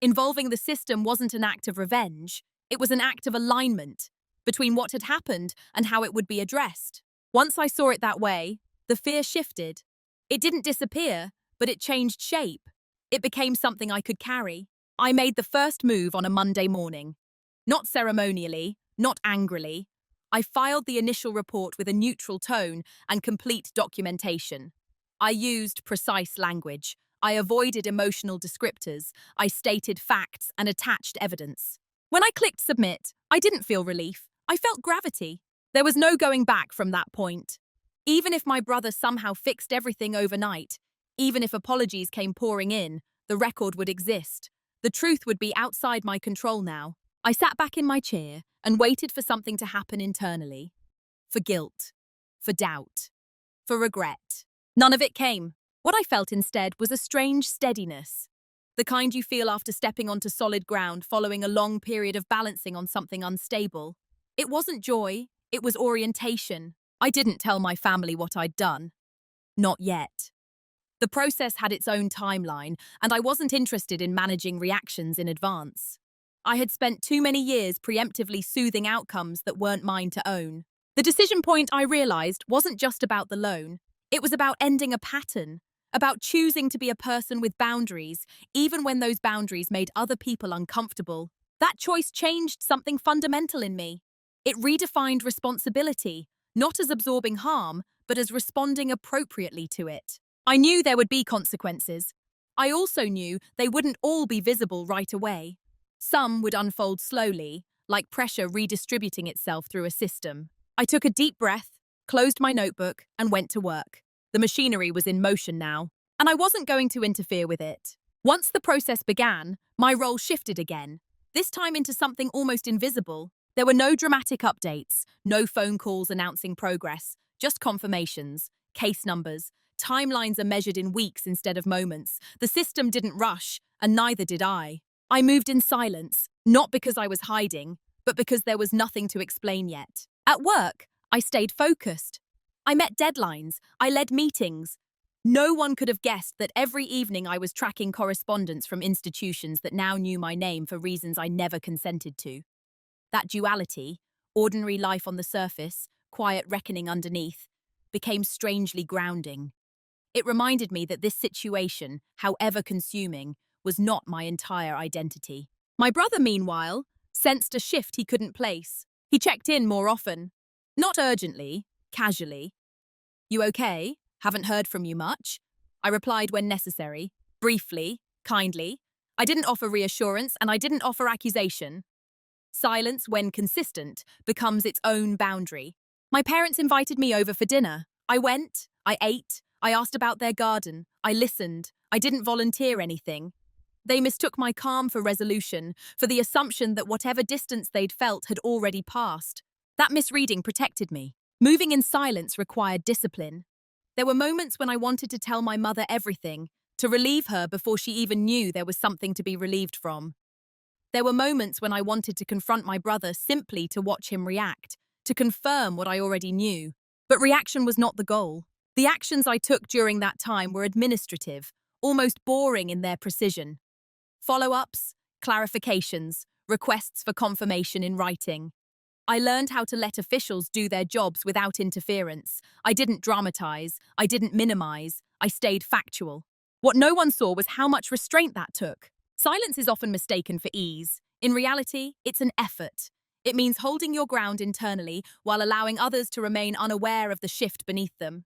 Involving the system wasn't an act of revenge. It was an act of alignment between what had happened and how it would be addressed. Once I saw it that way, the fear shifted. It didn't disappear, but it changed shape. It became something I could carry. I made the first move on a Monday morning. Not ceremonially, not angrily. I filed the initial report with a neutral tone and complete documentation. I used precise language. I avoided emotional descriptors. I stated facts and attached evidence. When I clicked submit, I didn't feel relief. I felt gravity. There was no going back from that point. Even if my brother somehow fixed everything overnight, even if apologies came pouring in, the record would exist. The truth would be outside my control now. I sat back in my chair and waited for something to happen internally. For guilt. For doubt. For regret. None of it came. What I felt instead was a strange steadiness. The kind you feel after stepping onto solid ground following a long period of balancing on something unstable. It wasn't joy, it was orientation. I didn't tell my family what I'd done. Not yet. The process had its own timeline, and I wasn't interested in managing reactions in advance. I had spent too many years preemptively soothing outcomes that weren't mine to own. The decision point, I realized, wasn't just about the loan. It was about ending a pattern, about choosing to be a person with boundaries, even when those boundaries made other people uncomfortable. That choice changed something fundamental in me. It redefined responsibility, not as absorbing harm, but as responding appropriately to it. I knew there would be consequences. I also knew they wouldn't all be visible right away. Some would unfold slowly, like pressure redistributing itself through a system. I took a deep breath, closed my notebook, and went to work. The machinery was in motion now, and I wasn't going to interfere with it. Once the process began, my role shifted again, this time into something almost invisible. There were no dramatic updates, no phone calls announcing progress, just confirmations, case numbers. Timelines are measured in weeks instead of moments. The system didn't rush, and neither did I. I moved in silence, not because I was hiding, but because there was nothing to explain yet. At work, I stayed focused. I met deadlines, I led meetings. No one could have guessed that every evening I was tracking correspondence from institutions that now knew my name for reasons I never consented to. That duality, ordinary life on the surface, quiet reckoning underneath, became strangely grounding. It reminded me that this situation, however consuming, was not my entire identity. My brother, meanwhile, sensed a shift he couldn't place. He checked in more often. Not urgently, casually. "You okay? Haven't heard from you much." I replied when necessary, briefly, kindly. I didn't offer reassurance and I didn't offer accusation. Silence, when consistent, becomes its own boundary. My parents invited me over for dinner. I went, I ate, I asked about their garden, I listened, I didn't volunteer anything. They mistook my calm for resolution, for the assumption that whatever distance they'd felt had already passed. That misreading protected me. Moving in silence required discipline. There were moments when I wanted to tell my mother everything, to relieve her before she even knew there was something to be relieved from. There were moments when I wanted to confront my brother simply to watch him react, to confirm what I already knew. But reaction was not the goal. The actions I took during that time were administrative, almost boring in their precision. Follow-ups, clarifications, requests for confirmation in writing. I learned how to let officials do their jobs without interference. I didn't dramatize, I didn't minimize, I stayed factual. What no one saw was how much restraint that took. Silence is often mistaken for ease. In reality, it's an effort. It means holding your ground internally while allowing others to remain unaware of the shift beneath them.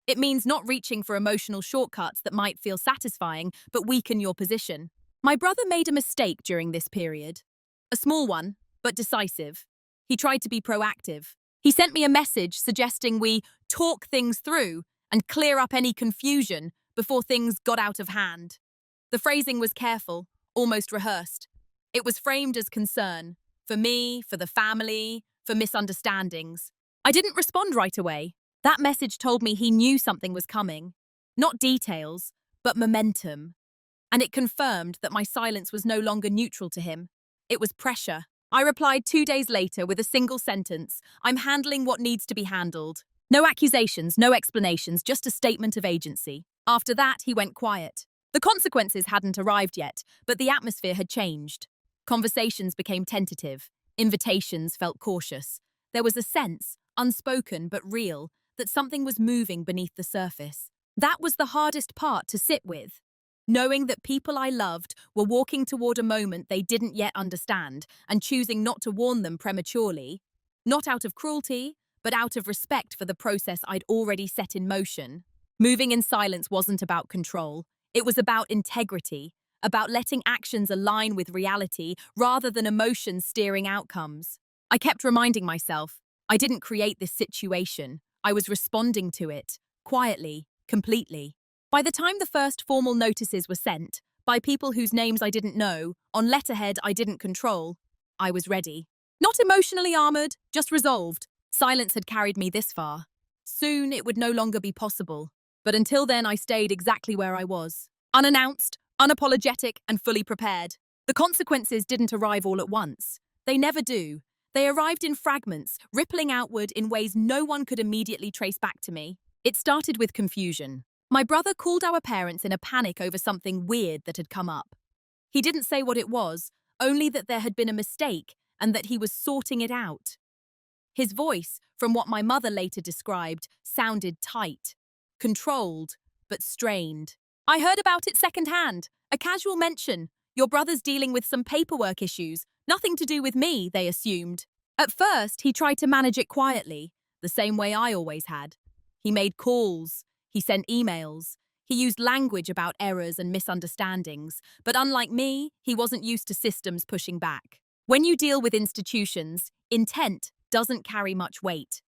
It means not reaching for emotional shortcuts that might feel satisfying but weaken your position. My brother made a mistake during this period. A small one, but decisive. He tried to be proactive. He sent me a message suggesting we talk things through and clear up any confusion before things got out of hand. The phrasing was careful, almost rehearsed. It was framed as concern, for me, for the family, for misunderstandings. I didn't respond right away. That message told me he knew something was coming. Not details, but momentum. And it confirmed that my silence was no longer neutral to him. It was pressure. I replied 2 days later with a single sentence: "I'm handling what needs to be handled." No accusations, no explanations, just a statement of agency. After that, he went quiet. The consequences hadn't arrived yet, but the atmosphere had changed. Conversations became tentative. Invitations felt cautious. There was a sense, unspoken but real, that something was moving beneath the surface. That was the hardest part to sit with. Knowing that people I loved were walking toward a moment they didn't yet understand and choosing not to warn them prematurely, not out of cruelty, but out of respect for the process I'd already set in motion. Moving in silence wasn't about control. It was about integrity, about letting actions align with reality rather than emotions steering outcomes. I kept reminding myself, I didn't create this situation. I was responding to it, quietly, completely. By the time the first formal notices were sent, by people whose names I didn't know, on letterhead I didn't control, I was ready. Not emotionally armored, just resolved. Silence had carried me this far. Soon it would no longer be possible. But until then I stayed exactly where I was. Unannounced, unapologetic, and fully prepared. The consequences didn't arrive all at once. They never do. They arrived in fragments, rippling outward in ways no one could immediately trace back to me. It started with confusion. My brother called our parents in a panic over something weird that had come up. He didn't say what it was, only that there had been a mistake and that he was sorting it out. His voice, from what my mother later described, sounded tight, controlled, but strained. I heard about it secondhand, a casual mention. Your brother's dealing with some paperwork issues, nothing to do with me, they assumed. At first, he tried to manage it quietly, the same way I always had. He made calls. He sent emails. He used language about errors and misunderstandings, but unlike me, he wasn't used to systems pushing back. When you deal with institutions, intent doesn't carry much weight.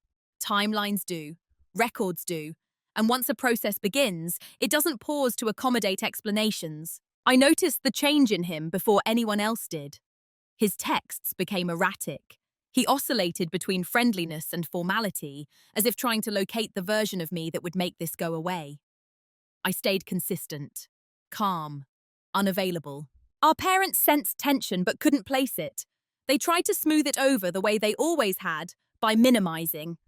Timelines do, records do, and once a process begins, it doesn't pause to accommodate explanations. I noticed the change in him before anyone else did. His texts became erratic. He oscillated between friendliness and formality, as if trying to locate the version of me that would make this go away. I stayed consistent, calm, unavailable. Our parents sensed tension but couldn't place it. They tried to smooth it over the way they always had, by minimizing.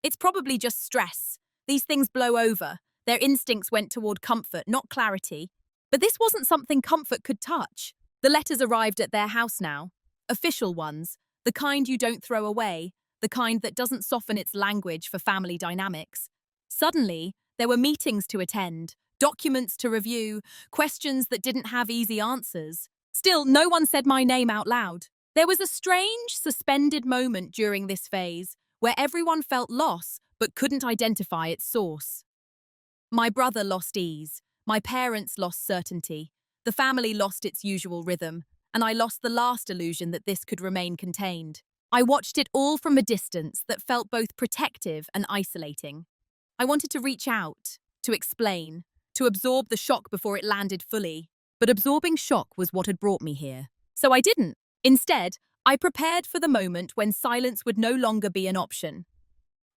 It's probably just stress. These things blow over. Their instincts went toward comfort, not clarity. But this wasn't something comfort could touch. The letters arrived at their house now. Official ones. The kind you don't throw away, the kind that doesn't soften its language for family dynamics. Suddenly, there were meetings to attend, documents to review, questions that didn't have easy answers. Still, no one said my name out loud. There was a strange, suspended moment during this phase where everyone felt loss but couldn't identify its source. My brother lost ease. My parents lost certainty. The family lost its usual rhythm. And I lost the last illusion that this could remain contained. I watched it all from a distance that felt both protective and isolating. I wanted to reach out, to explain, to absorb the shock before it landed fully. But absorbing shock was what had brought me here. So I didn't. Instead, I prepared for the moment when silence would no longer be an option.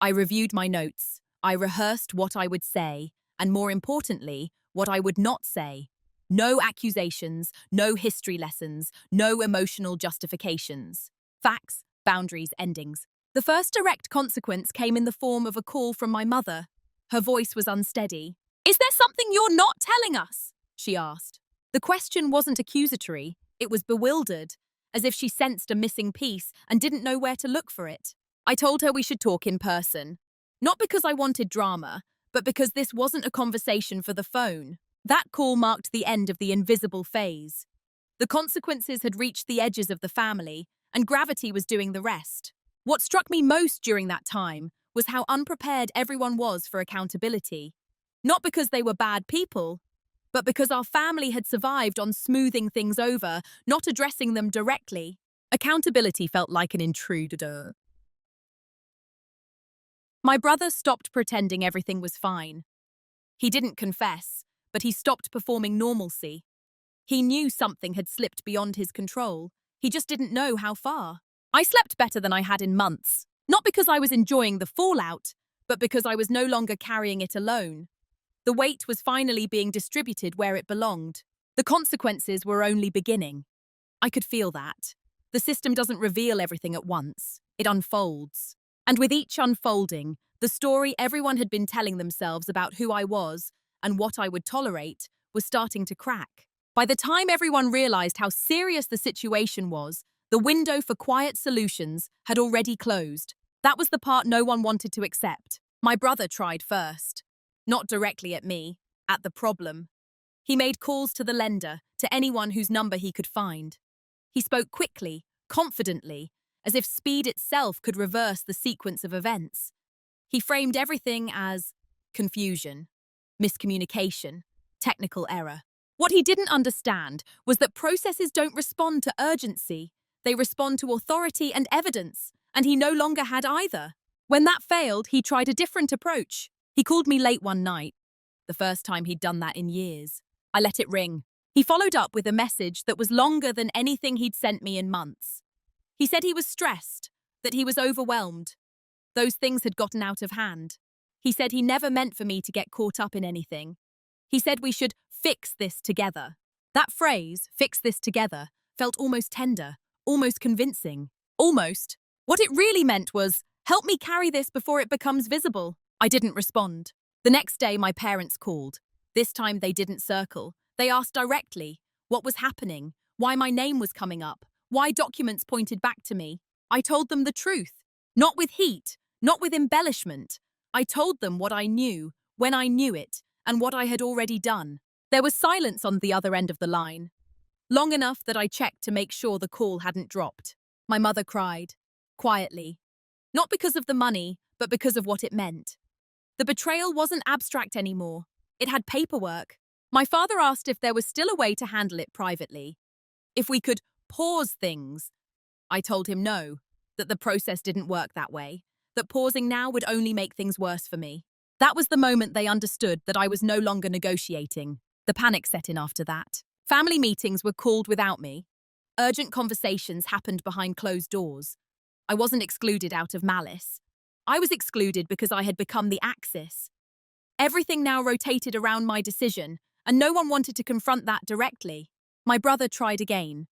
I reviewed my notes. I rehearsed what I would say, and more importantly, what I would not say. No accusations, no history lessons, no emotional justifications. Facts, boundaries, endings. The first direct consequence came in the form of a call from my mother. Her voice was unsteady. "Is there something you're not telling us?" she asked. The question wasn't accusatory, it was bewildered, as if she sensed a missing piece and didn't know where to look for it. I told her we should talk in person. Not because I wanted drama, but because this wasn't a conversation for the phone. That call marked the end of the invisible phase. The consequences had reached the edges of the family, and gravity was doing the rest. What struck me most during that time was how unprepared everyone was for accountability. Not because they were bad people, but because our family had survived on smoothing things over, not addressing them directly. Accountability felt like an intruder. My brother stopped pretending everything was fine. He didn't confess, but he stopped performing normalcy. He knew something had slipped beyond his control. He just didn't know how far. I slept better than I had in months, not because I was enjoying the fallout, but because I was no longer carrying it alone. The weight was finally being distributed where it belonged. The consequences were only beginning. I could feel that. The system doesn't reveal everything at once. It unfolds. And with each unfolding, the story everyone had been telling themselves about who I was and what I would tolerate was starting to crack. By the time everyone realized how serious the situation was, the window for quiet solutions had already closed. That was the part no one wanted to accept. My brother tried first. Not directly at me, at the problem. He made calls to the lender, to anyone whose number he could find. He spoke quickly, confidently, as if speed itself could reverse the sequence of events. He framed everything as confusion, miscommunication, technical error. What he didn't understand was that processes don't respond to urgency. They respond to authority and evidence, and he no longer had either. When that failed, he tried a different approach. He called me late one night, the first time he'd done that in years. I let it ring. He followed up with a message that was longer than anything he'd sent me in months. He said he was stressed, that he was overwhelmed. Those things had gotten out of hand. He said he never meant for me to get caught up in anything. He said we should fix this together. That phrase, fix this together, felt almost tender, almost convincing. Almost. What it really meant was, help me carry this before it becomes visible. I didn't respond. The next day, my parents called. This time, they didn't circle. They asked directly what was happening, why my name was coming up, why documents pointed back to me. I told them the truth. Not with heat, not with embellishment. I told them what I knew, when I knew it, and what I had already done. There was silence on the other end of the line. Long enough that I checked to make sure the call hadn't dropped. My mother cried, quietly. Not because of the money, but because of what it meant. The betrayal wasn't abstract anymore. It had paperwork. My father asked if there was still a way to handle it privately. If we could pause things. I told him no, that the process didn't work that way, that pausing now would only make things worse for me. That was the moment they understood that I was no longer negotiating. The panic set in after that. Family meetings were called without me. Urgent conversations happened behind closed doors. I wasn't excluded out of malice. I was excluded because I had become the axis. Everything now rotated around my decision, and no one wanted to confront that directly. My brother tried again.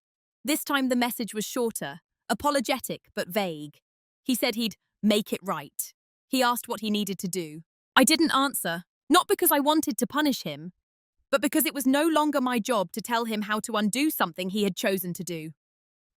This time the message was shorter, apologetic but vague. He said he'd make it right. He asked what he needed to do. I didn't answer, not because I wanted to punish him, but because it was no longer my job to tell him how to undo something he had chosen to do.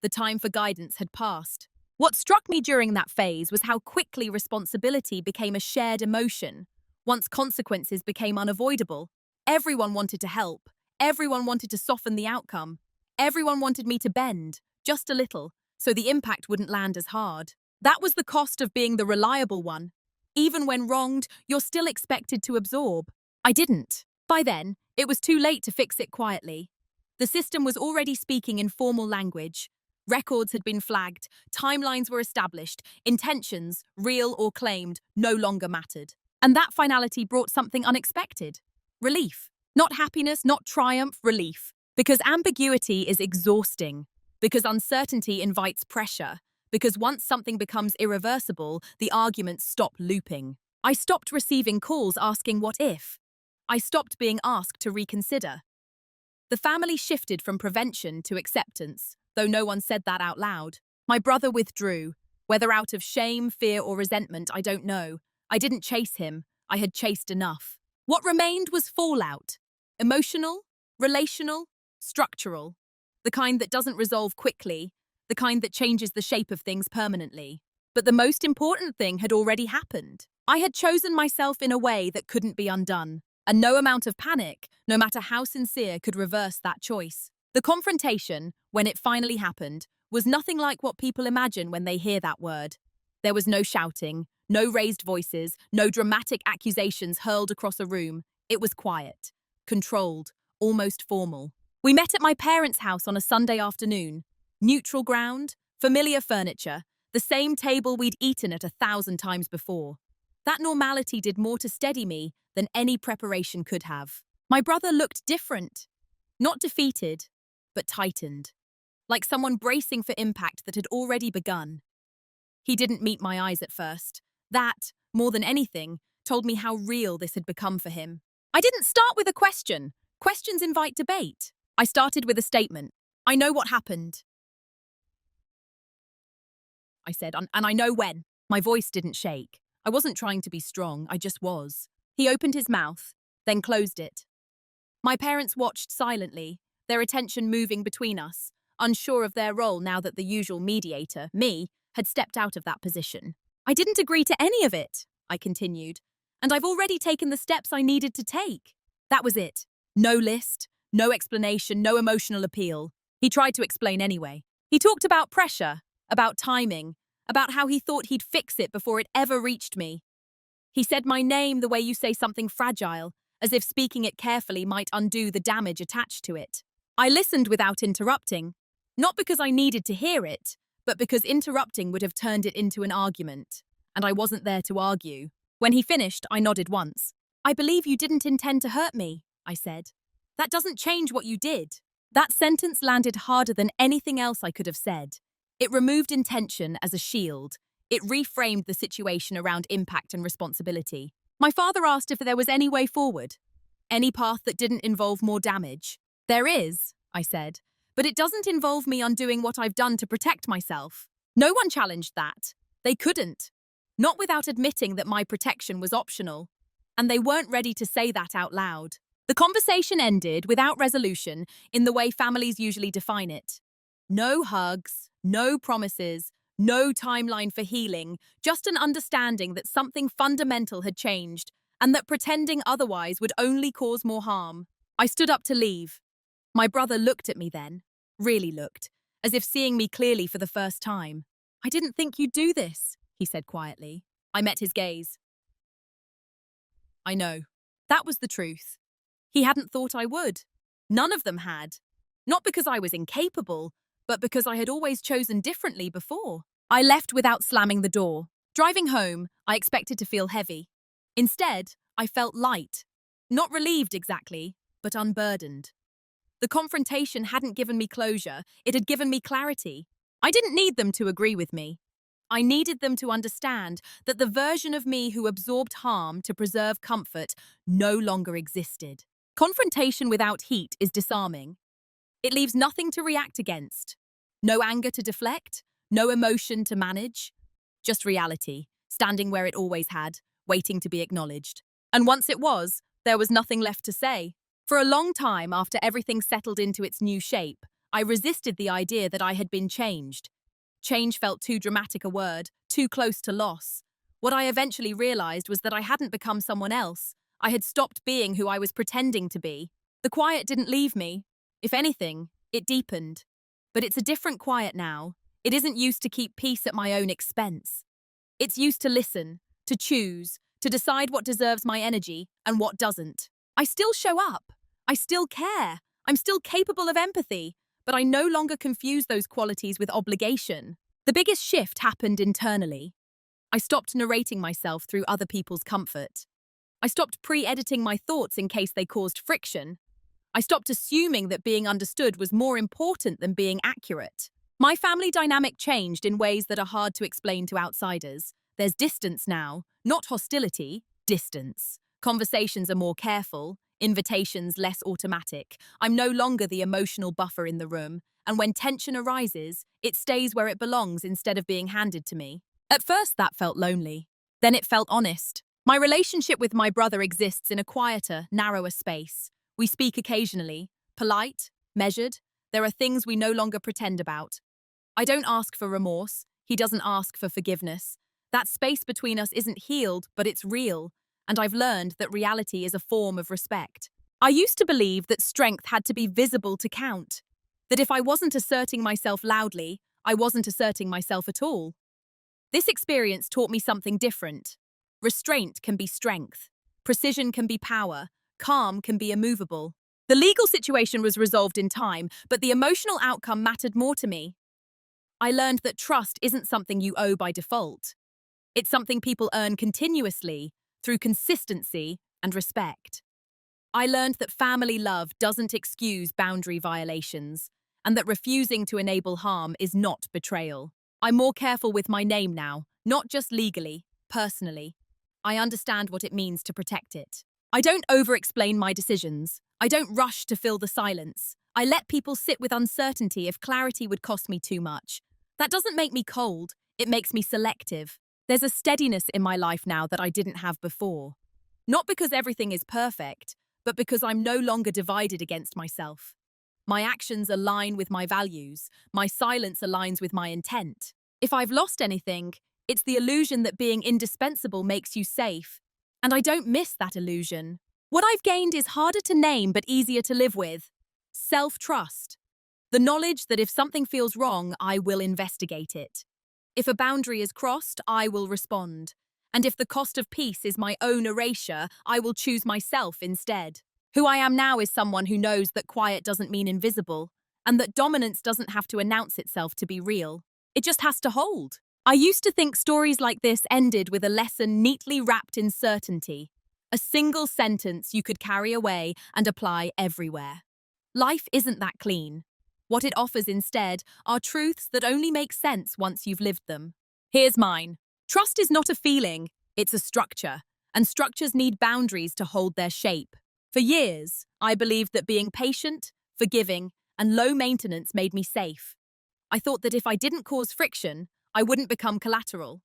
The time for guidance had passed. What struck me during that phase was how quickly responsibility became a shared emotion. Once consequences became unavoidable, everyone wanted to help. Everyone wanted to soften the outcome. Everyone wanted me to bend, just a little, so the impact wouldn't land as hard. That was the cost of being the reliable one. Even when wronged, you're still expected to absorb. I didn't. By then, it was too late to fix it quietly. The system was already speaking in formal language. Records had been flagged, timelines were established, intentions, real or claimed, no longer mattered. And that finality brought something unexpected. Relief. Not happiness, not triumph, relief. Because ambiguity is exhausting, because uncertainty invites pressure, because once something becomes irreversible, the arguments stop looping. I stopped receiving calls asking what if. I stopped being asked to reconsider. The family shifted from prevention to acceptance, though no one said that out loud. My brother withdrew. Whether out of shame, fear, or resentment, I don't know. I didn't chase him. I had chased enough. What remained was fallout. Emotional, relational, structural. The kind that doesn't resolve quickly, the kind that changes the shape of things permanently. But the most important thing had already happened. I had chosen myself in a way that couldn't be undone. And no amount of panic, no matter how sincere, could reverse that choice. The confrontation, when it finally happened, was nothing like what people imagine when they hear that word. There was no shouting, no raised voices, no dramatic accusations hurled across a room. It was quiet, controlled, almost formal. We met at my parents' house on a Sunday afternoon. Neutral ground, familiar furniture, the same table we'd eaten at 1,000 times before. That normality did more to steady me than any preparation could have. My brother looked different. Not defeated, but tightened. Like someone bracing for impact that had already begun. He didn't meet my eyes at first. That, more than anything, told me how real this had become for him. I didn't start with a question. Questions invite debate. I started with a statement. I know what happened, I said, and I know when. My voice didn't shake. I wasn't trying to be strong, I just was. He opened his mouth, then closed it. My parents watched silently, their attention moving between us, unsure of their role now that the usual mediator, me, had stepped out of that position. I didn't agree to any of it, I continued, and I've already taken the steps I needed to take. That was it. No list, no explanation, no emotional appeal. He tried to explain anyway. He talked about pressure, about timing, about how he thought he'd fix it before it ever reached me. He said my name the way you say something fragile, as if speaking it carefully might undo the damage attached to it. I listened without interrupting, not because I needed to hear it, but because interrupting would have turned it into an argument, and I wasn't there to argue. When he finished, I nodded once. I believe you didn't intend to hurt me, I said. That doesn't change what you did. That sentence landed harder than anything else I could have said. It removed intention as a shield. It reframed the situation around impact and responsibility. My father asked if there was any way forward, any path that didn't involve more damage. There is, I said, but it doesn't involve me undoing what I've done to protect myself. No one challenged that. They couldn't. Not without admitting that my protection was optional. And they weren't ready to say that out loud. The conversation ended without resolution in the way families usually define it. No hugs, no promises, no timeline for healing, just an understanding that something fundamental had changed and that pretending otherwise would only cause more harm. I stood up to leave. My brother looked at me then, really looked, as if seeing me clearly for the first time. I didn't think you'd do this, he said quietly. I met his gaze. I know. That was the truth. He hadn't thought I would. None of them had. Not because I was incapable, but because I had always chosen differently before. I left without slamming the door. Driving home, I expected to feel heavy. Instead, I felt light. Not relieved exactly, but unburdened. The confrontation hadn't given me closure, it had given me clarity. I didn't need them to agree with me. I needed them to understand that the version of me who absorbed harm to preserve comfort no longer existed. Confrontation without heat is disarming. It leaves nothing to react against. No anger to deflect, no emotion to manage. Just reality, standing where it always had, waiting to be acknowledged. And once it was, there was nothing left to say. For a long time after everything settled into its new shape, I resisted the idea that I had been changed. Change felt too dramatic a word, too close to loss. What I eventually realized was that I hadn't become someone else. I had stopped being who I was pretending to be. The quiet didn't leave me. If anything, it deepened. But it's a different quiet now. It isn't used to keep peace at my own expense. It's used to listen, to choose, to decide what deserves my energy and what doesn't. I still show up. I still care. I'm still capable of empathy. But I no longer confuse those qualities with obligation. The biggest shift happened internally. I stopped narrating myself through other people's comfort. I stopped pre-editing my thoughts in case they caused friction. I stopped assuming that being understood was more important than being accurate. My family dynamic changed in ways that are hard to explain to outsiders. There's distance now, not hostility, distance. Conversations are more careful, invitations less automatic. I'm no longer the emotional buffer in the room, and when tension arises, it stays where it belongs instead of being handed to me. At first, that felt lonely. Then it felt honest. My relationship with my brother exists in a quieter, narrower space. We speak occasionally, polite, measured. There are things we no longer pretend about. I don't ask for remorse. He doesn't ask for forgiveness. That space between us isn't healed, but it's real. And I've learned that reality is a form of respect. I used to believe that strength had to be visible to count. That if I wasn't asserting myself loudly, I wasn't asserting myself at all. This experience taught me something different. Restraint can be strength. Precision can be power. Calm can be immovable. The legal situation was resolved in time, but the emotional outcome mattered more to me. I learned that trust isn't something you owe by default. It's something people earn continuously, through consistency and respect. I learned that family love doesn't excuse boundary violations, and that refusing to enable harm is not betrayal. I'm more careful with my name now, not just legally, personally. I understand what it means to protect it. I don't over-explain my decisions. I don't rush to fill the silence. I let people sit with uncertainty if clarity would cost me too much. That doesn't make me cold, it makes me selective. There's a steadiness in my life now that I didn't have before. Not because everything is perfect, but because I'm no longer divided against myself. My actions align with my values. My silence aligns with my intent. If I've lost anything, it's the illusion that being indispensable makes you safe. And I don't miss that illusion. What I've gained is harder to name but easier to live with. Self-trust. The knowledge that if something feels wrong, I will investigate it. If a boundary is crossed, I will respond. And if the cost of peace is my own erasure, I will choose myself instead. Who I am now is someone who knows that quiet doesn't mean invisible, and that dominance doesn't have to announce itself to be real. It just has to hold. I used to think stories like this ended with a lesson neatly wrapped in certainty. A single sentence you could carry away and apply everywhere. Life isn't that clean. What it offers instead are truths that only make sense once you've lived them. Here's mine. Trust is not a feeling, it's a structure, and structures need boundaries to hold their shape. For years, I believed that being patient, forgiving, and low maintenance made me safe. I thought that if I didn't cause friction, I wouldn't become collateral.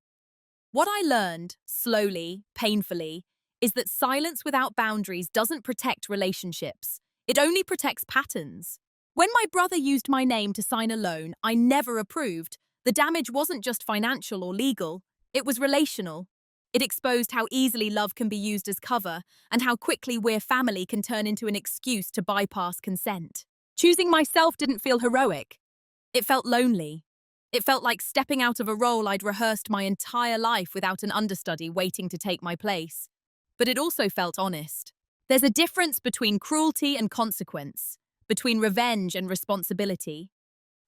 What I learned, slowly, painfully, is that silence without boundaries doesn't protect relationships. It only protects patterns. When my brother used my name to sign a loan I never approved, the damage wasn't just financial or legal, it was relational. It exposed how easily love can be used as cover and how quickly we're family can turn into an excuse to bypass consent. Choosing myself didn't feel heroic. It felt lonely. It felt like stepping out of a role I'd rehearsed my entire life without an understudy waiting to take my place. But it also felt honest. There's a difference between cruelty and consequence, between revenge and responsibility.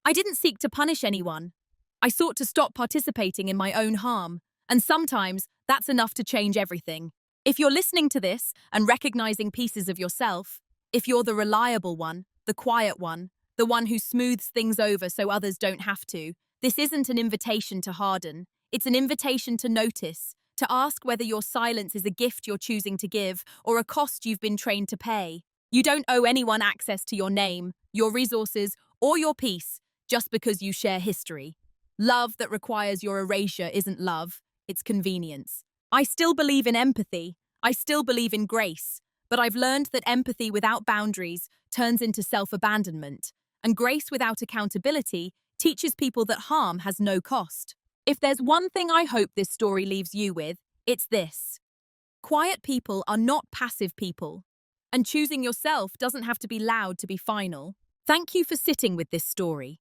I didn't seek to punish anyone. I sought to stop participating in my own harm, and sometimes that's enough to change everything. If you're listening to this and recognizing pieces of yourself, if you're the reliable one, the quiet one, the one who smooths things over so others don't have to, this isn't an invitation to harden. It's an invitation to notice, to ask whether your silence is a gift you're choosing to give or a cost you've been trained to pay. You don't owe anyone access to your name, your resources, or your peace just because you share history. Love that requires your erasure isn't love, it's convenience. I still believe in empathy. I still believe in grace. But I've learned that empathy without boundaries turns into self-abandonment, and grace without accountability teaches people that harm has no cost. If there's one thing I hope this story leaves you with, it's this. Quiet people are not passive people, and choosing yourself doesn't have to be loud to be final. Thank you for sitting with this story.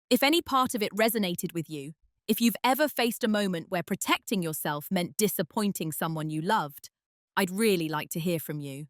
If any part of it resonated with you, if you've ever faced a moment where protecting yourself meant disappointing someone you loved, I'd really like to hear from you.